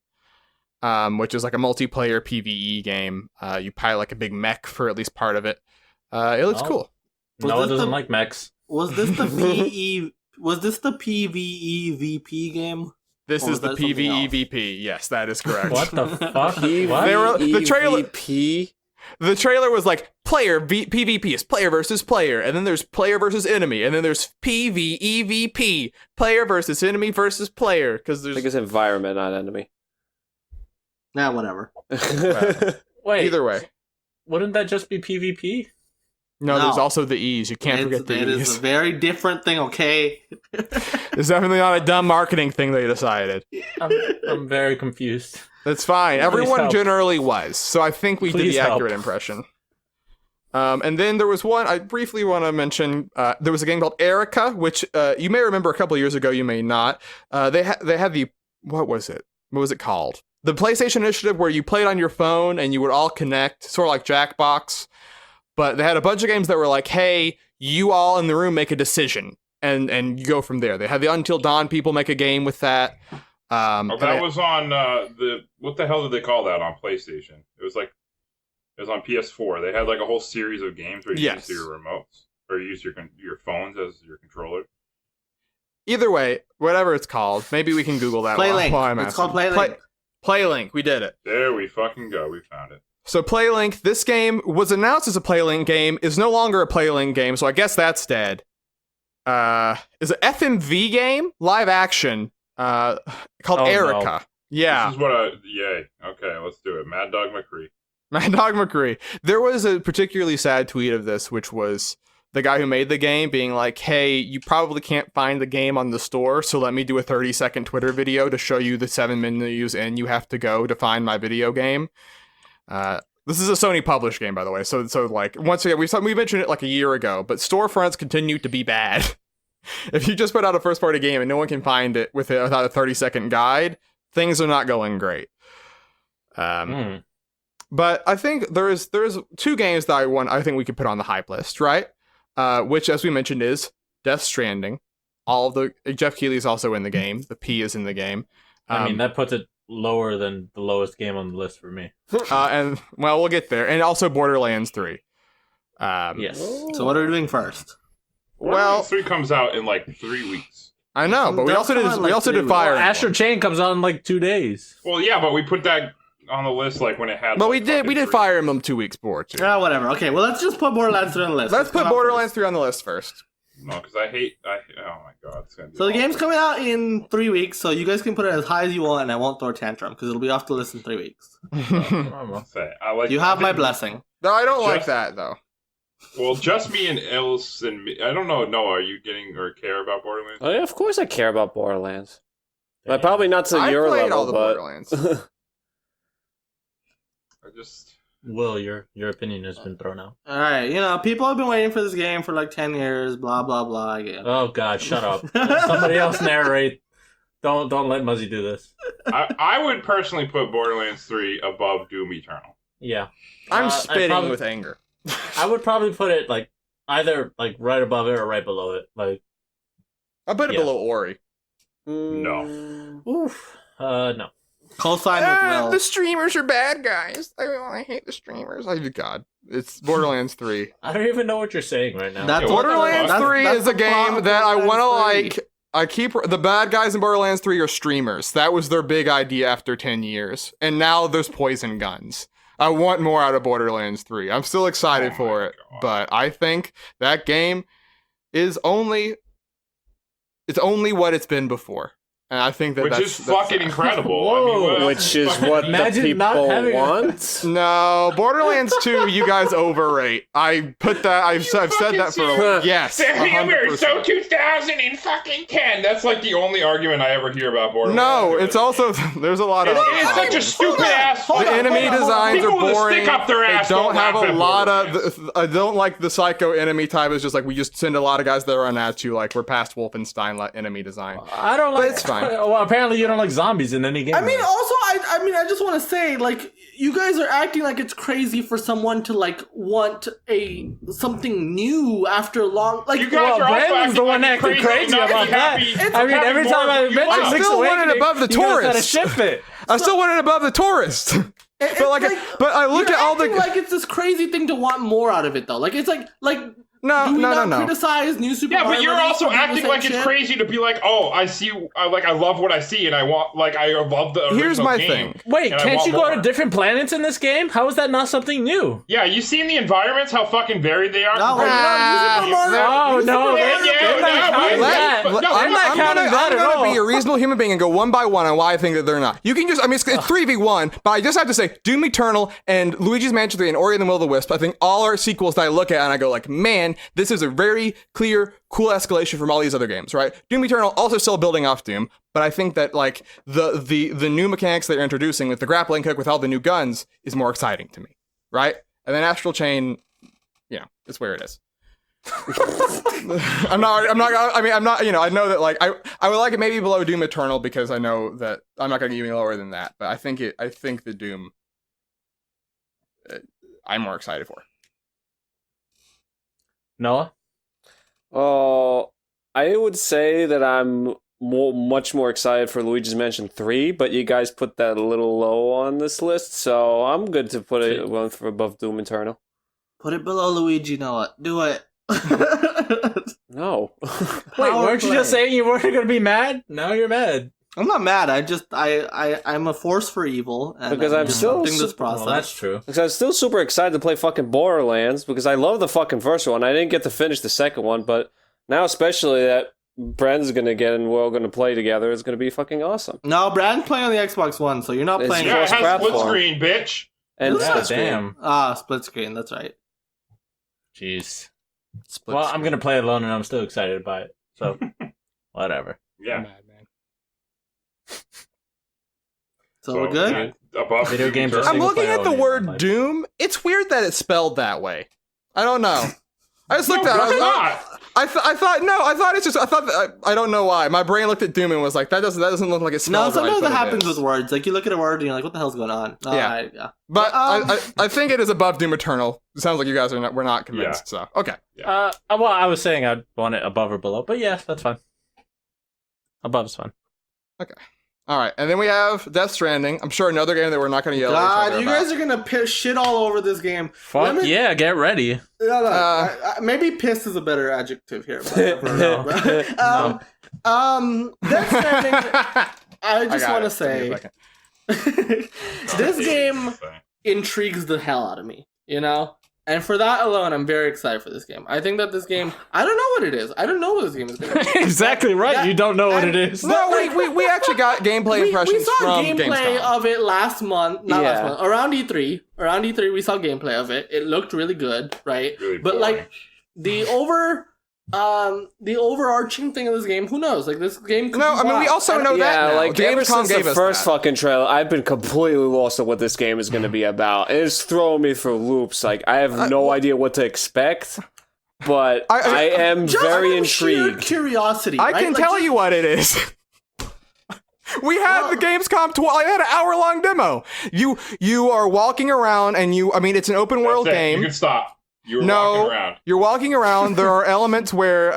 which is like a multiplayer PvE game. You pilot like a big mech for at least part of it. It looks cool. Noah doesn't like mechs. Was this the PE? Was this the PVEVP game? This Or is was the that something else? PVEVP. Yes, that is correct. What the fuck? They What? were- the trailer- EVP? The trailer was like PvP is player versus player, and then there's player versus enemy, and then there's PVEVP, player versus enemy versus player, because I think there's it's environment, not enemy. Nah, whatever. Wait, either way. wouldn't that just be PvP? No, there's No. also the E's. You can't forget the It is E's. a very different thing, okay? It's definitely not a dumb marketing thing they decided. I'm very confused. That's fine. Please Everyone help. generally was, so I think we did Please the help. accurate impression. And then there was one I briefly want to mention. There was a game called Erica, which you may remember a couple of years ago. You may not. They had the what was it? What was it called? The PlayStation Initiative, where you played on your phone and you would all connect, sort of like Jackbox. But they had a bunch of games that were like, "Hey, you all in the room make a decision, and you go from there." They had the Until Dawn people make a game with that. That was on what the hell did they call that on PlayStation? It was on PS4. They had like a whole series of games where you Yes. use your remotes or you use your phones as your controller. Either way, whatever it's called, maybe we can Google that. Playlink. While I'm It's asking. called Playlink. Playlink. We did it. There we fucking go. We found it. So Playlink, this game was announced as a Playlink game, is no longer a Playlink game, so I guess that's dead. Is an FMV game, live action, called Oh, Erica. no. Yeah, This is what yay. Okay, let's do it. Mad Dog McCree. Mad Dog McCree. There was a particularly sad tweet of this, which was the guy who made the game being like, "Hey, you probably can't find the game on the store, so let me do a 30-second Twitter video to show you the 7 menus and you have to go to find my video game." This is a Sony published game, by the way. So like once again, we mentioned it like a year ago, but storefronts continue to be bad. If you just put out a first party game and no one can find it without a 30-second guide, things are not going great. But I think there's 2 games that I think we could put on the hype list, right? Which, as we mentioned, is Death Stranding. All of the Jeff Keighley's also in the game. The P is in the game. I mean, that puts it lower than the lowest game on the list for me. And well, we'll get there. And also Borderlands 3. Yes. So what are we doing first? Well, 3 comes out in like 3 weeks. I know, but we That's also did fine, like, did three Fire Well, Emblem. Astro Chain comes out in like 2 days. Well, yeah, but we put that on the list like when it had. But like, we did fucking 3. Fire Emblem 2 weeks before too. Ah, whatever. Okay, well, let's just put Borderlands 3 on the list. Let's put come out Borderlands first. 3 on the list first. No, because oh my god. It's gonna be So the awful. game's coming out in 3 weeks, so you guys can put it as high as you want, and I won't throw a tantrum because it'll be off the list in 3 weeks. I like. You have my blessing. No, I don't like Just- that though. Well, just me and Ilse and me. I don't know. Noah, are you getting or care about Borderlands? Oh, yeah, of course I care about Borderlands. But probably not to I your played level, all the but Borderlands. I just. Will, your opinion has been thrown out. Alright, people have been waiting for this game for like 10 years, blah, blah, blah. I get it. Oh God, shut up! Somebody else narrate. Don't let Muzzy do this. I would personally put Borderlands 3 above Doom Eternal. Yeah, I'm I'd spitting probably- with anger. I would probably put it like either like right above it or right below it. Like, I put it Yeah. below Ori. No. oof. No. Co-sign with Will. The streamers are bad guys. I hate the streamers. God, it's Borderlands 3. I don't even know what you're saying right now. That's Yeah, what- Borderlands that's- 3 that's is a the plot game of that I want to Borderlands like. I keep the bad guys in Borderlands 3 are streamers. That was their big idea after 10 years, and now there's poison guns. I want more out of Borderlands 3. I'm still excited Oh for my it, God. but I think that game is only what it's been before, and I think Which that's is fucking incredible. Whoa. I mean, what else which is fucking- what the Imagine not people having a- want. No, Borderlands 2, you guys overrate. I put that. I've said fucking that for serious? yes. Hammer, so 100%. 2010. That's like the only argument I ever hear about Borderlands. No, it's also there's a lot of. It's such a problems. stupid ass. The enemy designs People are with a boring. stick up their They ass don't have laugh a at lot Borderlands. of. I don't like the psycho enemy type. It's just like we just send a lot of guys that run at you. Like we're past Wolfenstein enemy design. I don't like. it's fine. Well, apparently you don't like zombies in any game. I mean, also, I just want to say, like, you guys are acting like it's crazy for someone to like want something new after long. Like, You guys are also Brandon's the acting one like acting crazy, crazy not about that. happy. I mean, every time I mention I Link's still want it Awakening, above the he goes, tourist. "Ship it." I still want it above the tourist. it's but I look you're at all the. acting like it's this crazy thing to want more out of it, though. Like, it's like No, Do we no, not no, no. criticize New Super Yeah, Mario but you're Brothers also for doing the acting same like it's shit? crazy to be like, oh, I love what I see, and I love the original Here's my game. thing. Wait, And I can't want you go more. to different planets in this game? How is that not something new? Yeah, you seen the environments, how fucking varied they are? No, Oh, no, Yeah, they're not counting that. but no, I'm not counting that at I'm gonna be a all. reasonable human being and go one by one on why I think that they're not. You can just, I mean, it's 3v1, but I just have to say, Doom Eternal and Luigi's Mansion 3 and Ori and the Will of the Wisp, I think all are sequels that I look at and I go like, man, this is a very clear, cool escalation from all these other games, right? Doom Eternal also still building off Doom, but I think that like the new mechanics they're introducing with the grappling hook with all the new guns is more exciting to me, right? And then Astral Chain, you know, it's where it is. I know that like I would like it maybe below Doom Eternal because I know that I'm not gonna get any lower than that, but I think the Doom I'm more excited for. Noah? Oh, I would say that I'm much more excited for Luigi's Mansion 3, but you guys put that a little low on this list, so I'm good to put it one for above Doom Eternal. Put it below Luigi, Noah. Do it. No. Wait, weren't you play. just saying you weren't going to be mad? Now you're mad. I'm not mad. I'm a force for evil. And Because I'm still disrupting this super- process. Well, that's true. Because I'm still super excited to play fucking Borderlands, because I love the fucking first one. I didn't get to finish the second one, but now especially that Brand's gonna get and we're all gonna play together, it's gonna be fucking awesome. No, Brand's playing on the Xbox One, so you're not It's playing. Yeah, it has Cross-platform. split screen, bitch. And Yeah, split screen. Damn. Split screen. That's right. Jeez. Split Well, I'm screen. going to play it alone and I'm still excited by it. So, whatever. Yeah. Madman. So we're good. yeah, above Video Doom games are Eternal. I'm looking single-player at the only, word like- Doom. It's weird that it's spelled that way. I don't know. I just looked at it. I it's was like, not. I don't know why. My brain looked at Doom and was like, that doesn't look like it's No, spelled right. sometimes but that it happens is. with words. Like you look at a word and you're like, "What the hell's going on?" No, Yeah. yeah. But Um, I think it is above Doom Eternal. It sounds like you guys we're not convinced. So okay. Well, I was saying I'd want it above or below, but yeah, that's fine. Above's fine. All right, and then we have Death Stranding. I'm sure another game that we're not going to yell at each God, other you about. guys are gonna piss shit all over this game. Fuck Let me- yeah, get ready. No, maybe "piss" is a better adjective here. But, Death Stranding. I just want to say, this game intrigues the hell out of me. You know, and for that alone, I'm very excited for this game. I think that this game, I don't know what it is. I don't know what this game is going to be. Exactly right. Yeah, You don't know what and- it is. No, we actually got gameplay We impressions saw from gameplay Gamescom. of it last month. Not last Yeah. month. Around E3. Around E3, we saw gameplay of it. It looked really good, right? Really But boring. like the overarching thing of this game, who knows? Like this game. Could No, be I mean we wild. also know that Yeah, now. like ever Gamescom since gave the us first that. fucking trailer, I've been completely lost on what this game is going to be about. It's throwing me for loops. Like I have no idea what to expect, but I am Just very from sheer intrigued. curiosity. I right? can Like, tell just- you what it is. We had the Gamescom I had an hour-long demo. You are walking around and it's an open world That's it. game. You can stop. You were No, walking around. you're walking around. There are elements where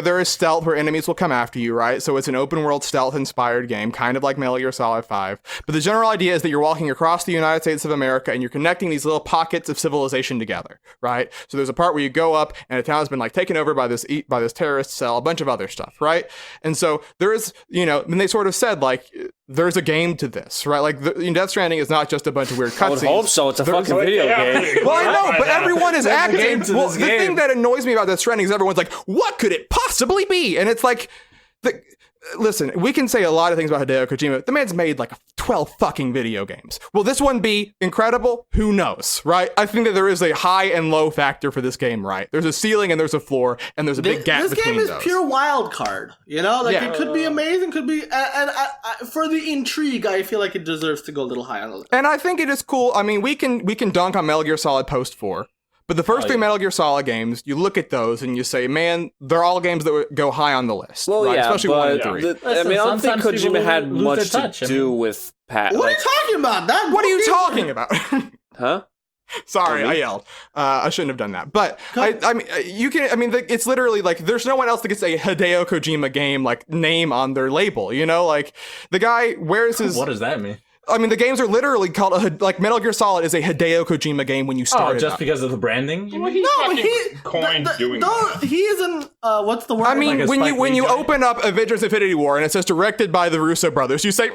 there is stealth, where enemies will come after you, right? So it's an open world stealth-inspired game, kind of like Metal Gear Solid 5. But the general idea is that you're walking across the United States of America and you're connecting these little pockets of civilization together, right? So there's a part where you go up and a town's been like taken over by this terrorist cell, a bunch of other stuff, right? And so there is, and they sort of said like, there's a game to this, right? Like Death Stranding is not just a bunch of weird I would cutscenes. hope so. It's a fucking video game. Well, I know, but everyone is acting. game to Well, this the game. thing that annoys me about Death Stranding is everyone's like, "What could it possibly be?" And it's like, listen, we can say a lot of things about Hideo Kojima. The man's made like 12 fucking video games. Will this one be incredible? Who knows, right? I think that there is a high and low factor for this game, right? There's a ceiling and there's a floor, and there's a big gap This between game is those. pure wild card. Like Yeah. it could be amazing, could be, and for the intrigue, I feel like it deserves to go a little high on the list. And I think it is cool. I mean, we can dunk on Metal Gear Solid Post 4. But the first three Metal Gear Solid games, you look at those and you say, man, they're all games that would go high on the list. Well, right? yeah, Especially 1 and 3. I mean, I don't think Sometimes people Kojima had lose much their to touch. I do mean- with Pat. What are Like, you talking about? What are you talking about? huh? Sorry, I yelled. I shouldn't have done that. But I mean, you can. I mean, it's literally like there's no one else that gets a Hideo Kojima game like name on their label. Like the guy wears his. What does that mean? I mean, the games are literally called like Metal Gear Solid is a Hideo Kojima game when you start it just up. because of the branding? You Well, mean? he's coined doing that. He isn't. What's the word? I mean, Like a when Spike you Lee joint? open up Avengers Infinity War and it says directed by the Russo brothers, you say,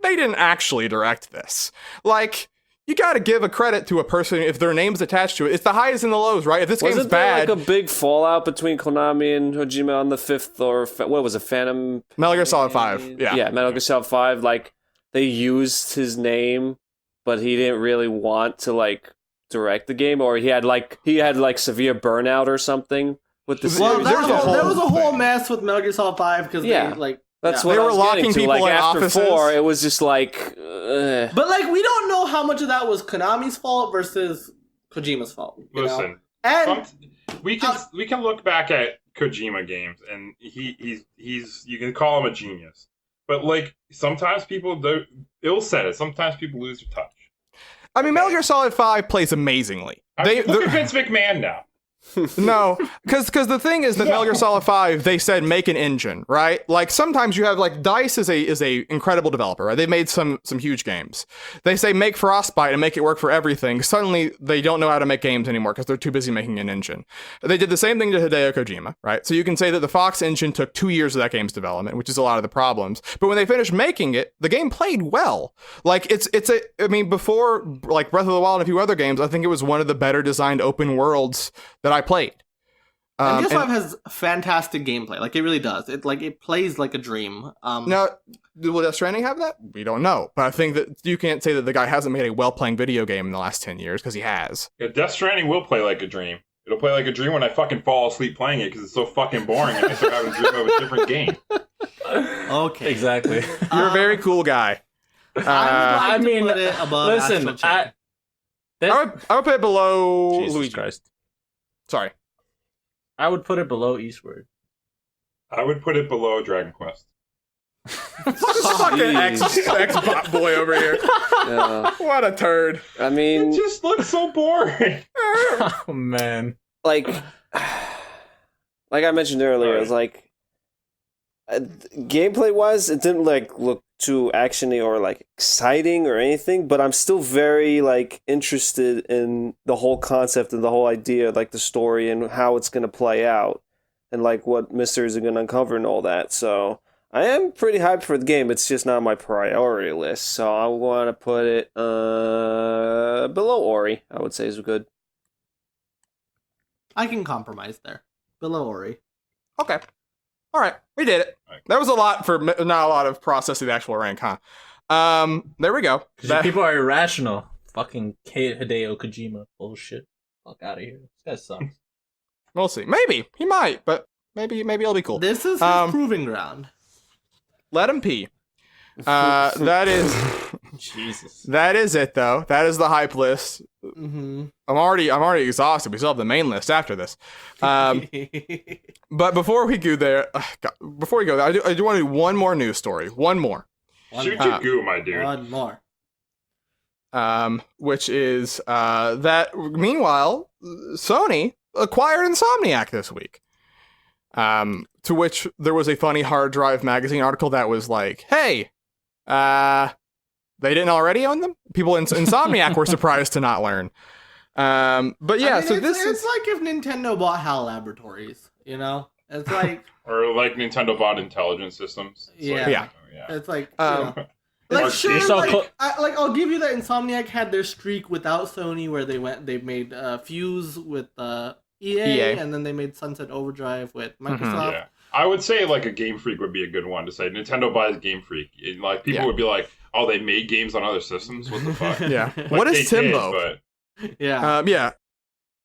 they didn't actually direct this. Like, you got to give a credit to a person if their name's attached to it. It's the highs and the lows, right? If this game's Wasn't there bad, like a big fallout between Konami and Kojima on the 5th or what was it, Phantom? Metal Gear Solid 5, yeah. Metal Gear Solid 5. Like they used his name, but he didn't really want to like direct the game, or he had like severe burnout or something with the Well, series. there was a whole mess with Metal Gear Solid 5 because Yeah. they like. That's yeah. what They I were was locking getting to. people Like in after offices. 4, it was just like. But like, we don't know how much of that was Konami's fault versus Kojima's fault. You know? Listen, And we can look back at Kojima games, and he's you can call him a genius, but like sometimes people Bill said it. Sometimes people lose their touch. I mean, Metal Gear Solid 5 plays amazingly. Look at Vince McMahon now. No, because the thing is that Metal Gear Solid 5, they said make an engine, right? Like sometimes you have like DICE is a incredible developer, right? They've made some huge games. They say make Frostbite and make it work for everything. Suddenly they don't know how to make games anymore because they're too busy making an engine. They did the same thing to Hideo Kojima, right? So you can say that the Fox engine took 2 years of that game's development, which is a lot of the problems. But when they finished making it, the game played well. Like I mean, before like Breath of the Wild and a few other games, I think it was one of the better designed open worlds that I played. and PS5 has fantastic gameplay. Like it really does. It plays like a dream. Now, will Death Stranding have that? We don't know. But I think that you can't say that the guy hasn't made a well-playing video game in the last 10 years, because he has. Yeah, Death Stranding will play like a dream. It'll play like a dream when I fucking fall asleep playing it because it's so fucking boring and I start having a dream of a different game. Okay. Exactly. You're a very cool guy. I mean, put it above listen, Astral Chain. I would put it below Jesus Luigi. Christ. Sorry. I would put it below Eastward. I would put it below Dragon Quest. Fucking ex-bot boy over here. Yeah. What a turd. I It mean, just looks so boring. Oh man. like I mentioned earlier, Right. it's like gameplay wise, it didn't like look too actiony or like exciting or anything, but I'm still very like interested in the whole concept and the whole idea, like the story and how it's gonna play out, and like what mysteries are gonna uncover and all that. So I am pretty hyped for the game. It's just not my priority list, so I want to put it below Ori. I would say is good. I can compromise there. Below Ori. Okay. All right. We did it. That was a lot for not a lot of processing the actual rank, huh? There we go. That- People are irrational. Fucking Hideo Kojima bullshit. Fuck out of here. This guy sucks. We'll see. Maybe. He might, but maybe it'll be cool. This is his proving ground. Let him pee. That is Jesus. that is it though. That is the hype list. Mm-hmm. I'm already exhausted. We still have the main list after this. But before we go there, I do want to do one more news story. One more. Shoot your goo, my dude. One more. Which is that meanwhile, Sony acquired Insomniac this week. To which there was a funny Hard Drive magazine article that was like, hey, they didn't already own them? People in Insomniac were surprised to not learn. But yeah, I mean, so it's like if Nintendo bought HAL Laboratories, you know? It's like... Or like Nintendo bought Intelligent Systems. It's Yeah. like, Yeah. It's like, Um, like Or sure, so like, I'll give you that Insomniac had their streak without Sony, where they made Fuse with EA, and then they made Sunset Overdrive with Microsoft. Yeah. I would say like a Game Freak would be a good one to say. Nintendo buys Game Freak. And, like people Yeah. would be like, "Oh, they made games on other systems. What the fuck?" yeah. Like, What they is did, Timbo? but Yeah. Yeah.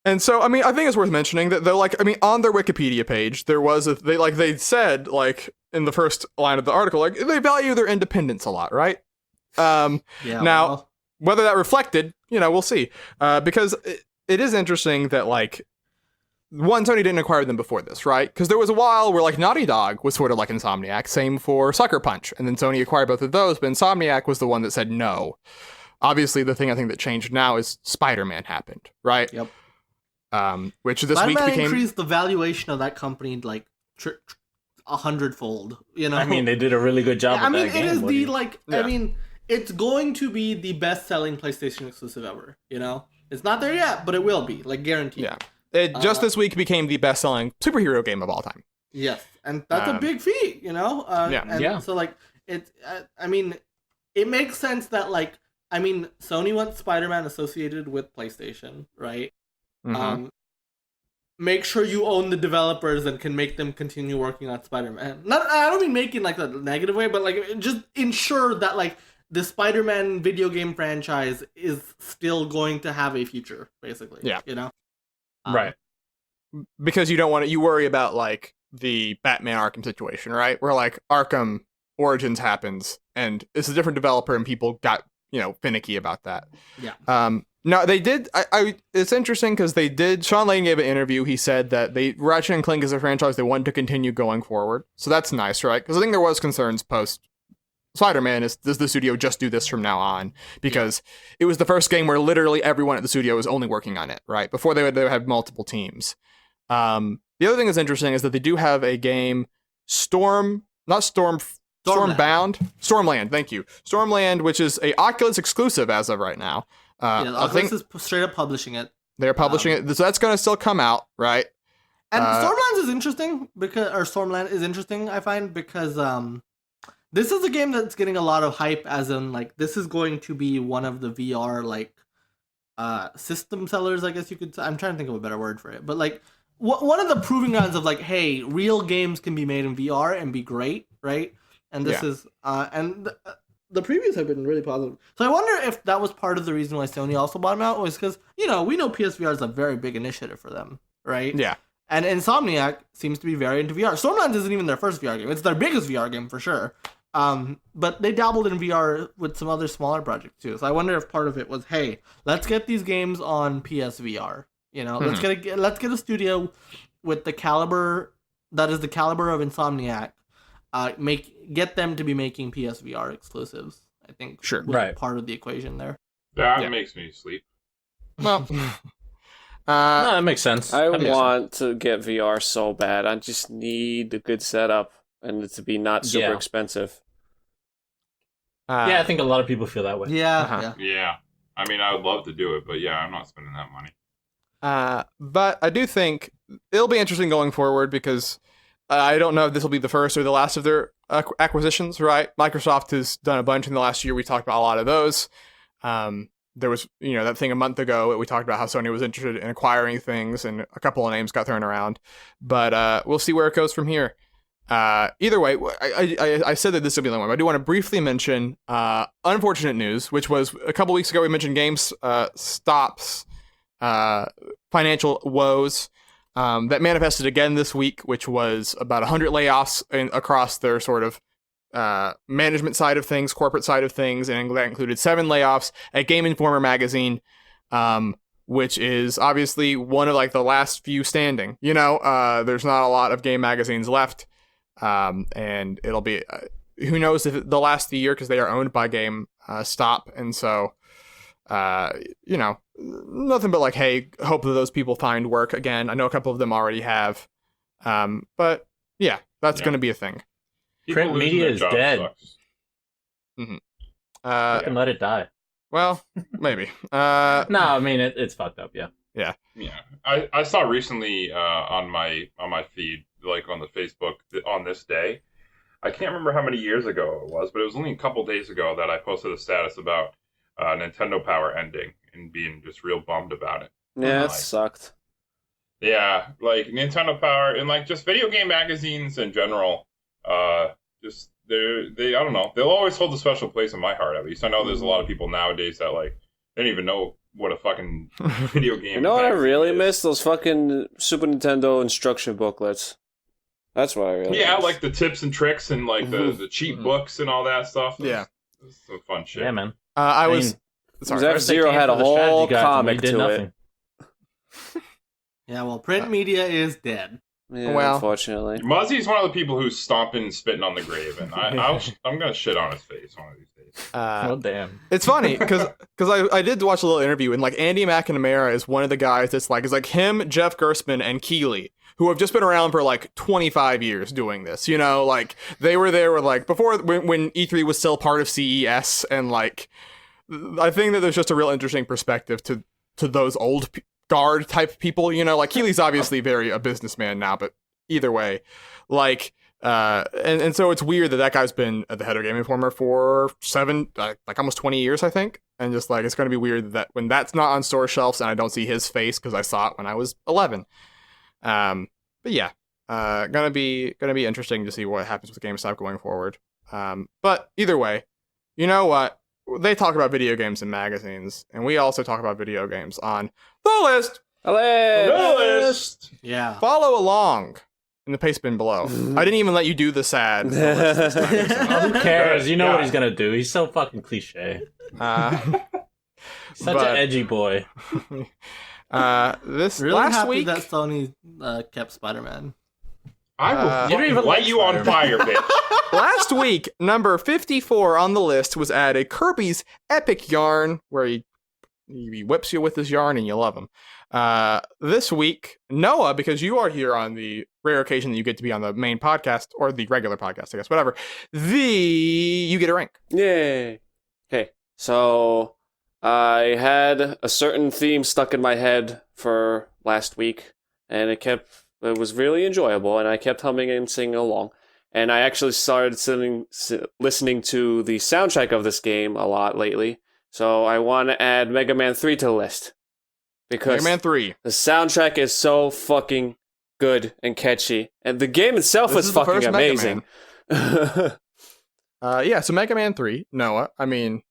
And so, I mean, I think it's worth mentioning that though, like, I mean, on their Wikipedia page, there was they said, like, in the first line of the article, like, they value their independence a lot, right? Yeah. now, well, whether that reflected, we'll see. Because it is interesting that, like, one, Sony didn't acquire them before this, right? Because there was a while where, like, Naughty Dog was sort of like Insomniac, same for Sucker Punch, and then Sony acquired both of those, but Insomniac was the one that said no. Obviously, the thing I think that changed now is Spider-Man happened, right? Yep. Which this week Spider-Man became... increased the valuation of that company like 100-fold. You know, I mean, they did a really good job I with mean, that it game. is What do the you- like. Yeah. I mean, it's going to be the best-selling PlayStation exclusive ever. You know, it's not there yet, but it will be, like, guaranteed. Yeah. It just this week became the best-selling superhero game of all time. Yes, and that's a big feat, you know. So like I mean, it makes sense that like Sony wants Spider-Man associated with PlayStation, right? Mm-hmm. Make sure you own the developers and can make them continue working on Spider-Man. I don't mean making like a negative way, but like just ensure that like the Spider-Man video game franchise is still going to have a future, basically. Yeah, you know, right? Because you don't want to. You worry about like the Batman Arkham situation, right? Where like Arkham Origins happens, and it's a different developer, and people got finicky about that. Yeah. No, they did. It's interesting because they did. Sean Layden gave an interview. He said that Ratchet and Clank is a franchise they want to continue going forward. So that's nice, right? Because I think there was concerns post Spider-Man. Does the studio just do this from now on? Because it was the first game where literally everyone at the studio was only working on it, right? Before they would have multiple teams. The other thing that's interesting is that they do have a game, Stormland. Thank you, Stormland, which is a Oculus exclusive as of right now. Oculus is straight up publishing it. They're publishing it, so that's going to still come out, right? And Stormland is interesting I find, because this is a game that's getting a lot of hype, as in like this is going to be one of the VR like system sellers, I guess you could say. I'm trying to think of a better word for it, but like one of the proving grounds of like, hey, real games can be made in VR and be great, right? And this is the previews have been really positive. So I wonder if that was part of the reason why Sony also bought them out, was because we know PSVR is a very big initiative for them, right? Yeah. And Insomniac seems to be very into VR. Stormlands isn't even their first VR game; it's their biggest VR game for sure. But they dabbled in VR with some other smaller projects too. So I wonder if part of it was, hey, let's get these games on PSVR. Let's get a studio with the caliber that is the caliber of Insomniac. Get them to be making PSVR exclusives. I think sure, right, part of the equation there. That makes me sleep. Well, no, that makes sense. I want to get VR so bad. I just need a good setup and it to be not super expensive. I think a lot of people feel that way. Yeah. I mean, I would love to do it, but I'm not spending that money. But I do think it'll be interesting going forward, because I don't know if this will be the first or the last of their acquisitions, right? Microsoft has done a bunch in the last year. We talked about a lot of those. There was, that thing a month ago. We talked about how Sony was interested in acquiring things, and a couple of names got thrown around. But we'll see where it goes from here. Either way, I said that this would be the one. But I do want to briefly mention unfortunate news, which was a couple weeks ago we mentioned GameStop's financial woes. That manifested again this week, which was about 100 layoffs across their sort of management side of things, corporate side of things, and that included 7 layoffs at Game Informer magazine, which is obviously one of like the last few standing. There's not a lot of game magazines left, and it'll be who knows if they'll last the year, because they are owned by GameStop, and so nothing but like, hey, hope that those people find work again. I know a couple of them already have, but that's going to be a thing. Print media is dead. Mm-hmm. I can let it die. Well, maybe. No, I mean it's fucked up. Yeah. I saw recently on my feed, like on the Facebook, on this day. I can't remember how many years ago it was, but it was only a couple days ago that I posted a status about Nintendo Power ending and being just real bummed about it. Yeah, it sucked. Yeah, like Nintendo Power and like just video game magazines in general. Just they I don't know. They'll always hold a special place in my heart. At least I know there's a lot of people nowadays that like they don't even know what a fucking video game. You know what I really miss? Those fucking Super Nintendo instruction booklets. That's what I really miss. Like the tips and tricks and like the cheat books and all that stuff. That's some fun shit. Yeah, man. F-Zero had a whole comic to it. Yeah, well, print media is dead. Yeah, unfortunately. Muzzy's one of the people who's stomping and spitting on the grave, and I'm going to shit on his face one of these days. Oh, damn. It's funny, because I did watch a little interview, and like Andy McNamara is one of the guys that's like, it's like him, Jeff Gerstmann, and Keighley, who have just been around for like 25 years doing this. You know, like they were there with like before when E3 was still part of CES, and like I think that there's just a real interesting perspective to those old guard type people. You know, like Keely's obviously very a businessman now, but either way, like. And so it's weird that guy's been at the head of Game Informer for like almost 20 years, I think. And just like, it's going to be weird that when that's not on store shelves and I don't see his face because I saw it when I was 11. But yeah, gonna be interesting to see what happens with GameStop going forward. But either way, you know what? They talk about video games in magazines, and we also talk about video games on The List. The List. Yeah. Follow along. In the paste bin below. I didn't even let you do the sad. Who cares? You know Yeah. what he's gonna do. He's so fucking cliche. Such but- an edgy boy. This Really last happy week, that Sony kept Spider-Man. I will You don't fucking even light like you on fire, bitch. last week, number 54 on the list was added Kirby's epic yarn, where he whips you with his yarn and you love him. This week, Noah, because you are here on the rare occasion that you get to be on the main podcast, or the regular podcast, I guess, whatever, you get a rank. Yay. Okay, so I had a certain theme stuck in my head for last week, and it was really enjoyable, and I kept humming and singing along. And I actually started listening to the soundtrack of this game a lot lately, so I want to add Mega Man 3 to the list. Because Mega Man 3. the soundtrack is so fucking good and catchy, and the game itself This is is the fucking first Mega amazing. Yeah, so Mega Man 3, Noah, I mean,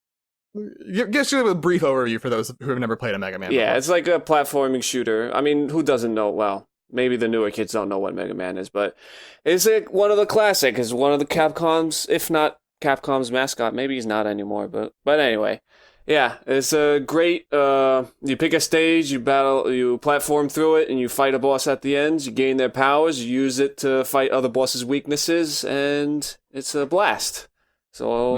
just give a brief overview for those who have never played a Mega Man Yeah, before. it's like a platforming shooter. I mean, who doesn't know? Well, maybe the newer kids don't know what Mega Man is, but it's like one of the classic. It's one of the Capcom's, if not Capcom's mascot. Maybe he's not anymore, but anyway. Yeah, it's a great, you pick a stage, you platform through it, and you fight a boss at the end, you gain their powers, you use it to fight other bosses' weaknesses, and it's a blast. So,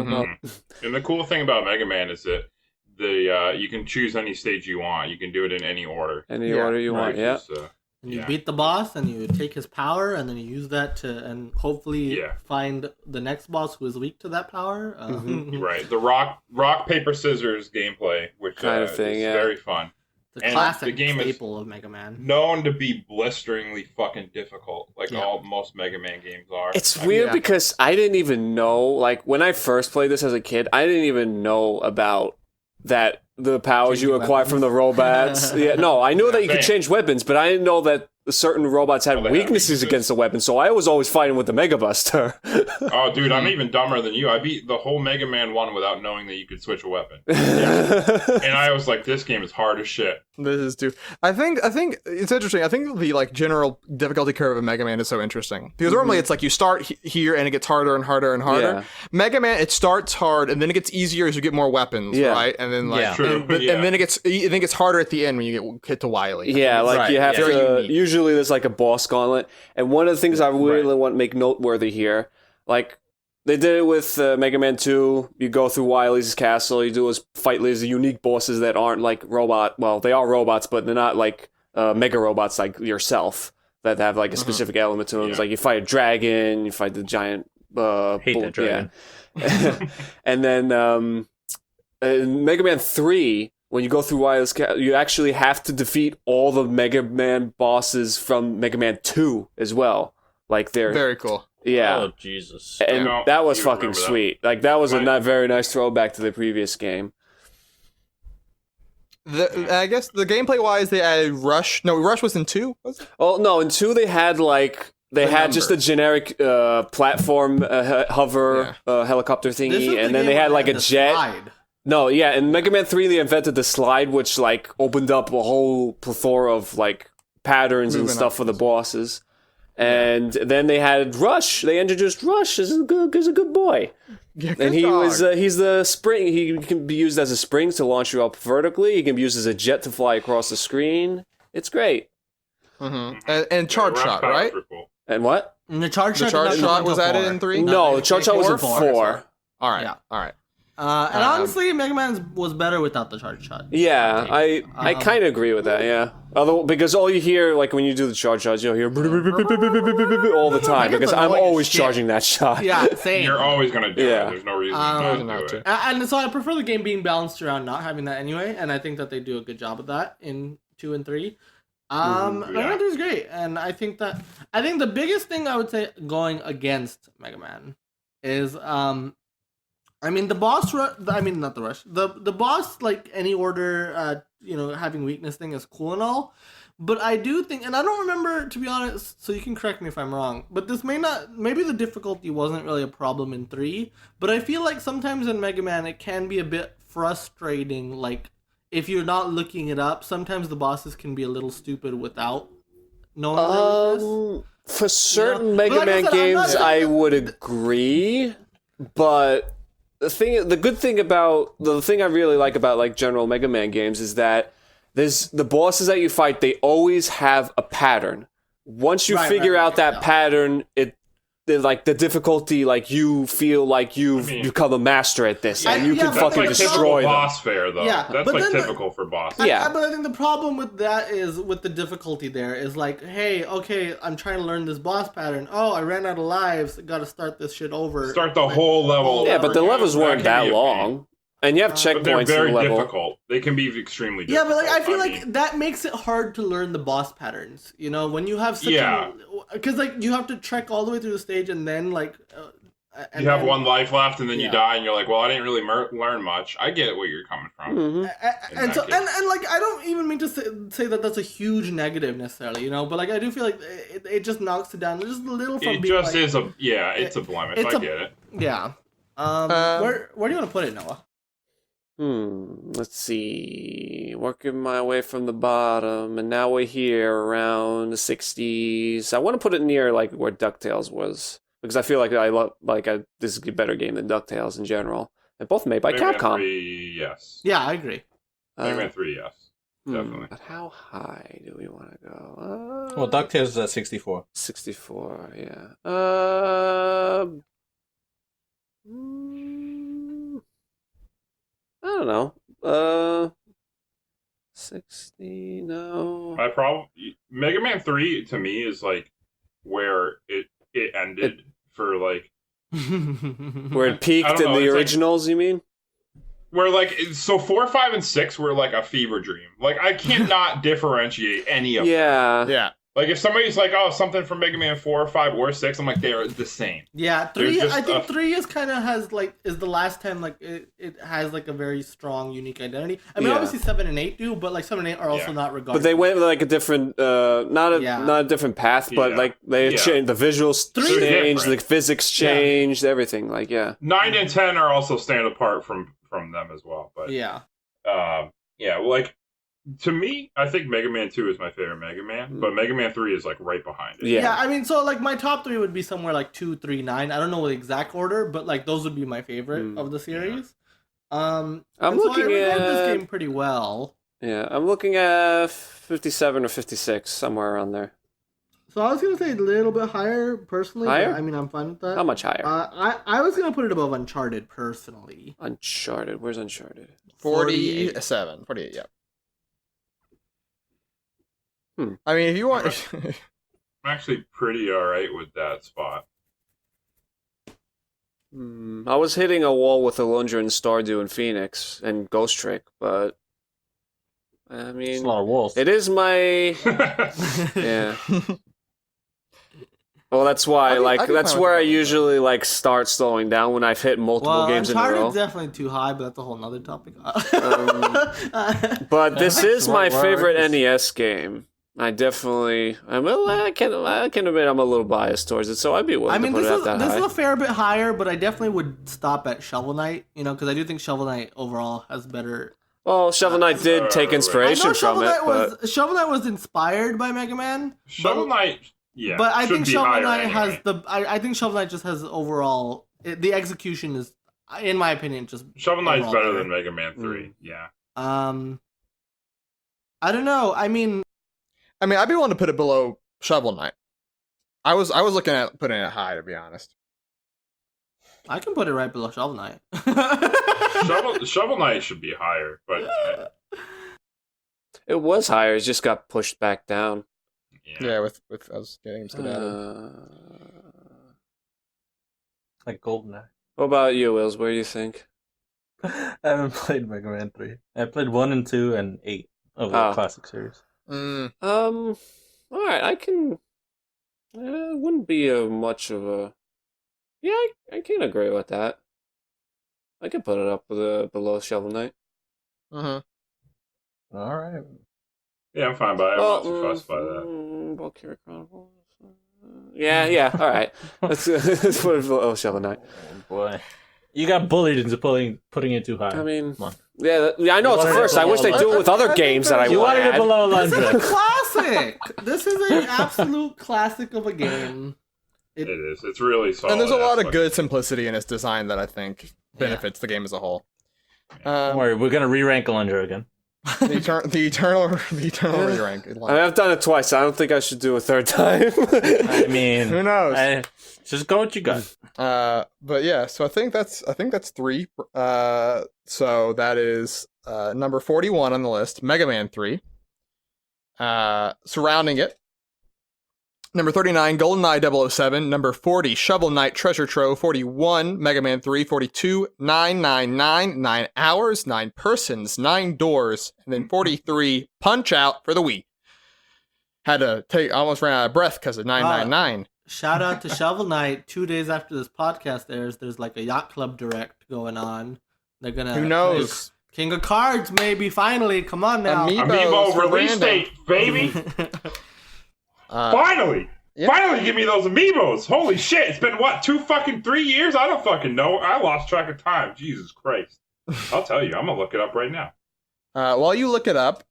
And the cool thing about Mega Man is that you can choose any stage you want. You can do it in any order. any Yeah, order you want, yeah. And you Yeah. beat the boss, and you take his power, and then you use that to, and hopefully Yeah. find the next boss who is weak to that power. Right. The rock paper scissors gameplay, which Kind of thing, is yeah. very fun. The And classic the game is- staple of Mega Man. Known to be blisteringly fucking difficult, like Yeah. most Mega Man games are. It's weird Yeah. because I didn't even know, like, when I first played this as a kid, I didn't even know about that, the powers Changing you acquire from the robots. Yeah, no, I knew that you could same. change weapons, but I didn't know that certain robots had Oh, they have weaknesses weaknesses? against the weapon, so I was always fighting with the Mega Buster. Oh, dude, I'm even dumber than you. I beat the whole Mega Man 1 without knowing that you could switch a weapon. And I was like, this game is hard as shit. This is too. I think it's interesting. I think the like general difficulty curve of Mega Man is so interesting because normally it's like you start here and it gets harder and harder and harder. Yeah. Mega Man, it starts hard and then it gets easier as you get more weapons, Yeah. right? And then like, Yeah. True, and yeah. then it gets harder at the end when you get hit to Wily. Yeah, like Right, you have yeah. Very to. unique. Usually, there's like a boss gauntlet, and one of the things I really want to make noteworthy here, like they did it with Mega Man 2. You go through Wily's castle. You do is fight these unique bosses that aren't like robot. Well, they are robots, but they're not like mega robots like yourself that have like a specific element to them. It's Yeah. like you fight a dragon, you fight the giant. Hate that dragon. Yeah. And then in Mega Man 3. When you go through Wily's castle, you actually have to defeat all the Mega Man bosses from Mega Man 2 as well. Like they're Very cool. yeah. Oh Jesus. And I don't that was even fucking remember that. sweet. Like that was a Right. very nice throwback to the previous game. I guess the gameplay wise, they added Rush. No, Rush was in 2. Was it? Oh no, in 2 they had like they The had just a numbers. generic platform hover helicopter This thingy, is the and then game they had where like a the jet. slide. No, yeah, in Mega Man 3 they invented the slide, which like opened up a whole plethora of like patterns and Moving stuff for the options. bosses. And then they had Rush. They introduced Rush as a good boy. Yeah, And good he dog. was he's the spring. He can be used as a spring to launch you up vertically. He can be used as a jet to fly across the screen. It's great. And Charge Rush Shot, powers right? were cool. And what? And the charge The shot, Charge did not Shot come was until added 4. in 3? No, they- the charge they shot was came in in 4. All right, Yeah. all right. And honestly, Mega Man was better without the charge shot. Yeah, I kind of agree with that. Yeah, although because all you hear like when you do the charge shots, you'll hear all the time because I'm always charging that shot. Yeah, same. You're always gonna do Yeah. it. There's no reason not to do it. And so I prefer the game being balanced around not having that anyway, and I think that they do a good job of that in 2 and 3. Mega Man 3 is great, and I think the biggest thing I would say going against Mega Man is I mean the boss not the rush. The boss, like any order having weakness thing is cool and all, but I do think, and I don't remember, to be honest, so you can correct me if I'm wrong, but maybe the difficulty wasn't really a problem in 3, but I feel like sometimes in Mega Man it can be a bit frustrating, like if you're not looking it up, sometimes the bosses can be a little stupid without knowing their weakness. For certain Mega Man games, I would agree, but the thing I really like about like general Mega Man games is that there's the bosses that you fight, they always have a pattern. Once you figure out that pattern, like the difficulty, like you feel like you've become a master at this, and you can fucking destroy them. Boss fair though. Yeah, that's like typical for bosses. But I think the problem with that is with the difficulty there is like, hey, okay, I'm trying to learn this boss pattern. Oh, I ran out of lives. Got to start this shit over. Start the whole level. Yeah, but the levels weren't that long. And you have checkpoints but they're very in the level. difficult. They can be extremely difficult. Yeah, but like I feel like that makes it hard to learn the boss patterns. You know, when you have such because like you have to trek all the way through the stage and then like you have one life left and then you die and you're like, well, I didn't really learn much. I get where you're coming from. And like I don't even mean to say that that's a huge negative necessarily, you know, but like I do feel like it just knocks it down just a little from being like, it's a blemish. I get it. Yeah. Where do you want to put it, Noah? Let's see. Working my way from the bottom, and now we're here around the 60s. I want to put it near like where DuckTales was because I feel like this is a better game than DuckTales in general. And both made by Mega Capcom. Man 3, yes. Yeah, I agree. Mega Man 3, yes. Definitely. But how high do we want to go? Well, DuckTales is at 64. 64, yeah. I don't know. 60, no. My problem, Mega Man 3 to me is like where it ended for like where it peaked in the originals, you mean? Where like so 4, 5, and 6 were like a fever dream. Like I cannot differentiate any of them. Yeah. Like if somebody's like, oh, something from Mega Man 4, 5, or 6, I'm like, they're the same. Yeah, 3. I think 3 is kind of is the last time like it has like a very strong, unique identity. I mean, obviously 7 and 8 do, but like 7 and 8 are also not regarded. But they went like a different, not a different path, but like they changed the visuals, changed the physics, changed everything. Like 9 and 10 are also stand apart from them as well. But like. To me, I think Mega Man 2 is my favorite Mega Man, but Mega Man 3 is like right behind it. Yeah, I mean, so like my top 3 would be somewhere like 2, 3, 9. I don't know the exact order, but like those would be my favorite of the series. I'm looking at this game pretty well. Yeah, I'm looking at 57 or 56, somewhere around there. So I was gonna say a little bit higher personally. Higher? But, I mean, I'm fine with that. How much higher? I was gonna put it above Uncharted personally. Uncharted. Where's Uncharted? 48, yeah. I mean, if you want... I'm actually pretty alright with that spot. I was hitting a wall with Alundra and Stardew and Phoenix and Ghost Trick, but... I mean... It's a lot of walls. It is my... yeah. Well, that's why, that's where I usually, start slowing down when I've hit multiple games in a row. Uncharted's definitely too high, but that's a whole nother topic. But this is my favorite NES game. I definitely... I can admit I'm a little biased towards it, so I'd be willing to put it at that high. This is a fair bit higher, but I definitely would stop at Shovel Knight, because I do think Shovel Knight overall has better... Well, Shovel Knight did take inspiration from it, but... Shovel Knight was inspired by Mega Man. Shovel Knight... Yeah, but I think Shovel Knight has I think Shovel Knight just has overall... the execution is, in my opinion, just... Shovel Knight's better than Mega Man 3, yeah. I don't know, I mean, I'd be willing to put it below Shovel Knight. I was looking at putting it high, to be honest. I can put it right below Shovel Knight. Shovel Knight should be higher, but It was higher. It just got pushed back down. Yeah, with us games get added. Like GoldenEye. What about you, Wills? Where do you think? I haven't played Mega Man 3. I played 1 and 2 and 8 of the classic series. All right, I can. It wouldn't be much of a. Yeah, I can agree with that. I can put it up with below Shovel Knight. All right. yeah, I'm fine by it. I'm not too fussed by that. Valkyria Chronicles. Yeah, all right. Let's put it below Shovel Knight. Oh boy, you got bullied into putting it too high. I mean, come on. yeah, I know it's the first. I wish they do it with other games that I You want. wanted it below This is a 100. classic. This is an absolute classic of a game. It is. It's really solid. And there's a lot of good simplicity in its design that I think benefits the game as a whole. Don't worry, we're gonna re-rank Alundra again. The eternal re-rank. I mean, I've done it twice. I don't think I should do a third time. I mean, Who knows? Just go what you got. But yeah, so I think that's 3. So that is number 41 on the list, Mega Man 3. Surrounding it, number 39, GoldenEye 007. Number 40, Shovel Knight Treasure Trove. 41, Mega Man 3. 42, 999, 9 hours, 9 persons, 9 doors. And then 43, Punch Out for the Wii. Had to almost ran out of breath because of 999. Shout out to Shovel Knight. 2 days after this podcast airs, there's like a Yacht Club Direct going on. They're gonna. Who knows? King of Cards, maybe. Finally, come on now. Amiibo for release Brandon. date, baby. Finally. Yeah. Finally, give me those amiibos. Holy shit. It's been, what, 3 years? I don't fucking know. I lost track of time. Jesus Christ. I'll tell you. I'm going to look it up right now. While you look it up,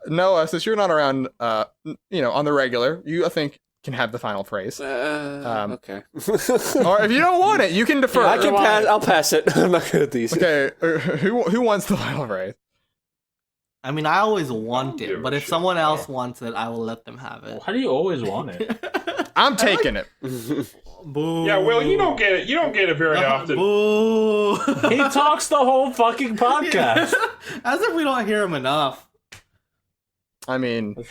Noah, since you're not around, on the regular, you, I think, can have the final phrase. Okay. Or if you don't want it, you can defer. I can pass. I'll pass it. I'm not good at these. Okay, who wants the final phrase? I mean, I always want give it, a but if shit. someone else wants it, I will let them have it. How do you always want it? I'm taking it. Boo. Yeah, Will, you don't get it. You don't get it very often. Boo. He talks the whole fucking podcast. As if we don't hear him enough. I mean, It's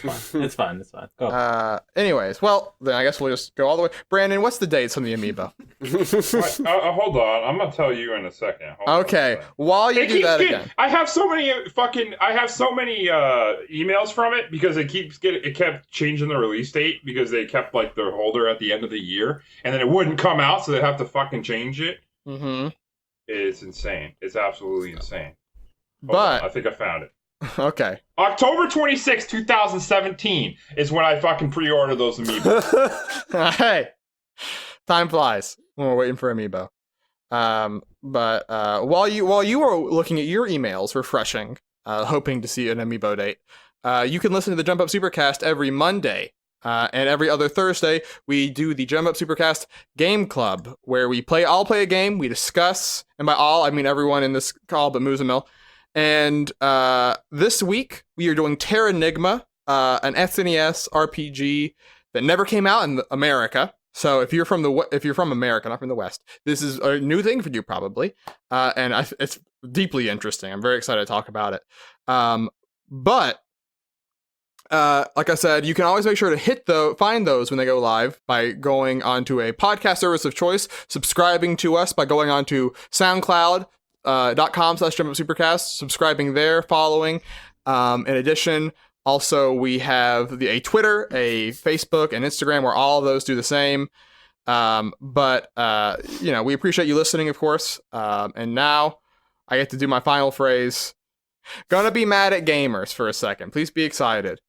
fine. It's fine. Go. anyways, well, then I guess we'll just go all the way. Brandon, what's the dates on the amiibo? Wait, hold on. I'm going to tell you in a second. Hold on a Okay, second. while you do that again. I have so many emails from it because it kept changing the release date because they kept like their holder at the end of the year and then it wouldn't come out, so they'd have to fucking change it. Mm-hmm. It's insane. It's absolutely insane. Hold But on, I think I found it. okay, October 26, 2017 is when I fucking pre-ordered those amiibo. hey, time flies when we're waiting for amiibo. But while you were looking at your emails, refreshing, hoping to see an amiibo date, you can listen to the Jump Up Supercast every Monday. And every other Thursday, we do the Jump Up Supercast Game Club, where I'll play a game, we discuss, and by all, I mean everyone in this call but Moozamil. And this week, we are doing Terranigma, an SNES RPG that never came out in America. So if you're from America, not from the West, this is a new thing for you probably, and it's deeply interesting. I'm very excited to talk about it. But like I said, you can always make sure to find those when they go live by going onto a podcast service of choice, subscribing to us by going onto SoundCloud.com/JumpUpSupercast, subscribing there, following. In addition, also we have a Twitter, a Facebook, and Instagram where all of those do the same. But we appreciate you listening, of course. And now I get to do my final phrase. Gonna be mad at gamers for a second. Please be excited.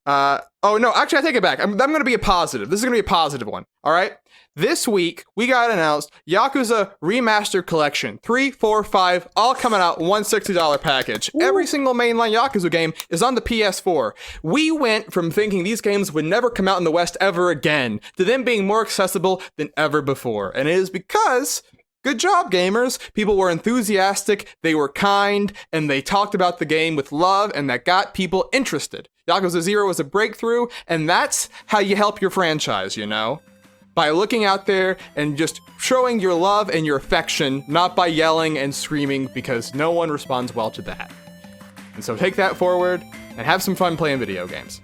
Oh no, actually I take it back. I'm gonna be a positive. This is gonna be a positive one. All right. This week we got announced Yakuza Remastered Collection 3, 4, 5, all coming out one $60 package. Ooh. Every single mainline Yakuza game is on the PS4. We went from thinking these games would never come out in the West ever again to them being more accessible than ever before, and it is because. Good job, gamers. People were enthusiastic, they were kind, and they talked about the game with love, and that got people interested. Yakuza 0 was a breakthrough, and that's how you help your franchise, you know? by looking out there and just showing your love and your affection, not by yelling and screaming, because no one responds well to that. And so take that forward and have some fun playing video games.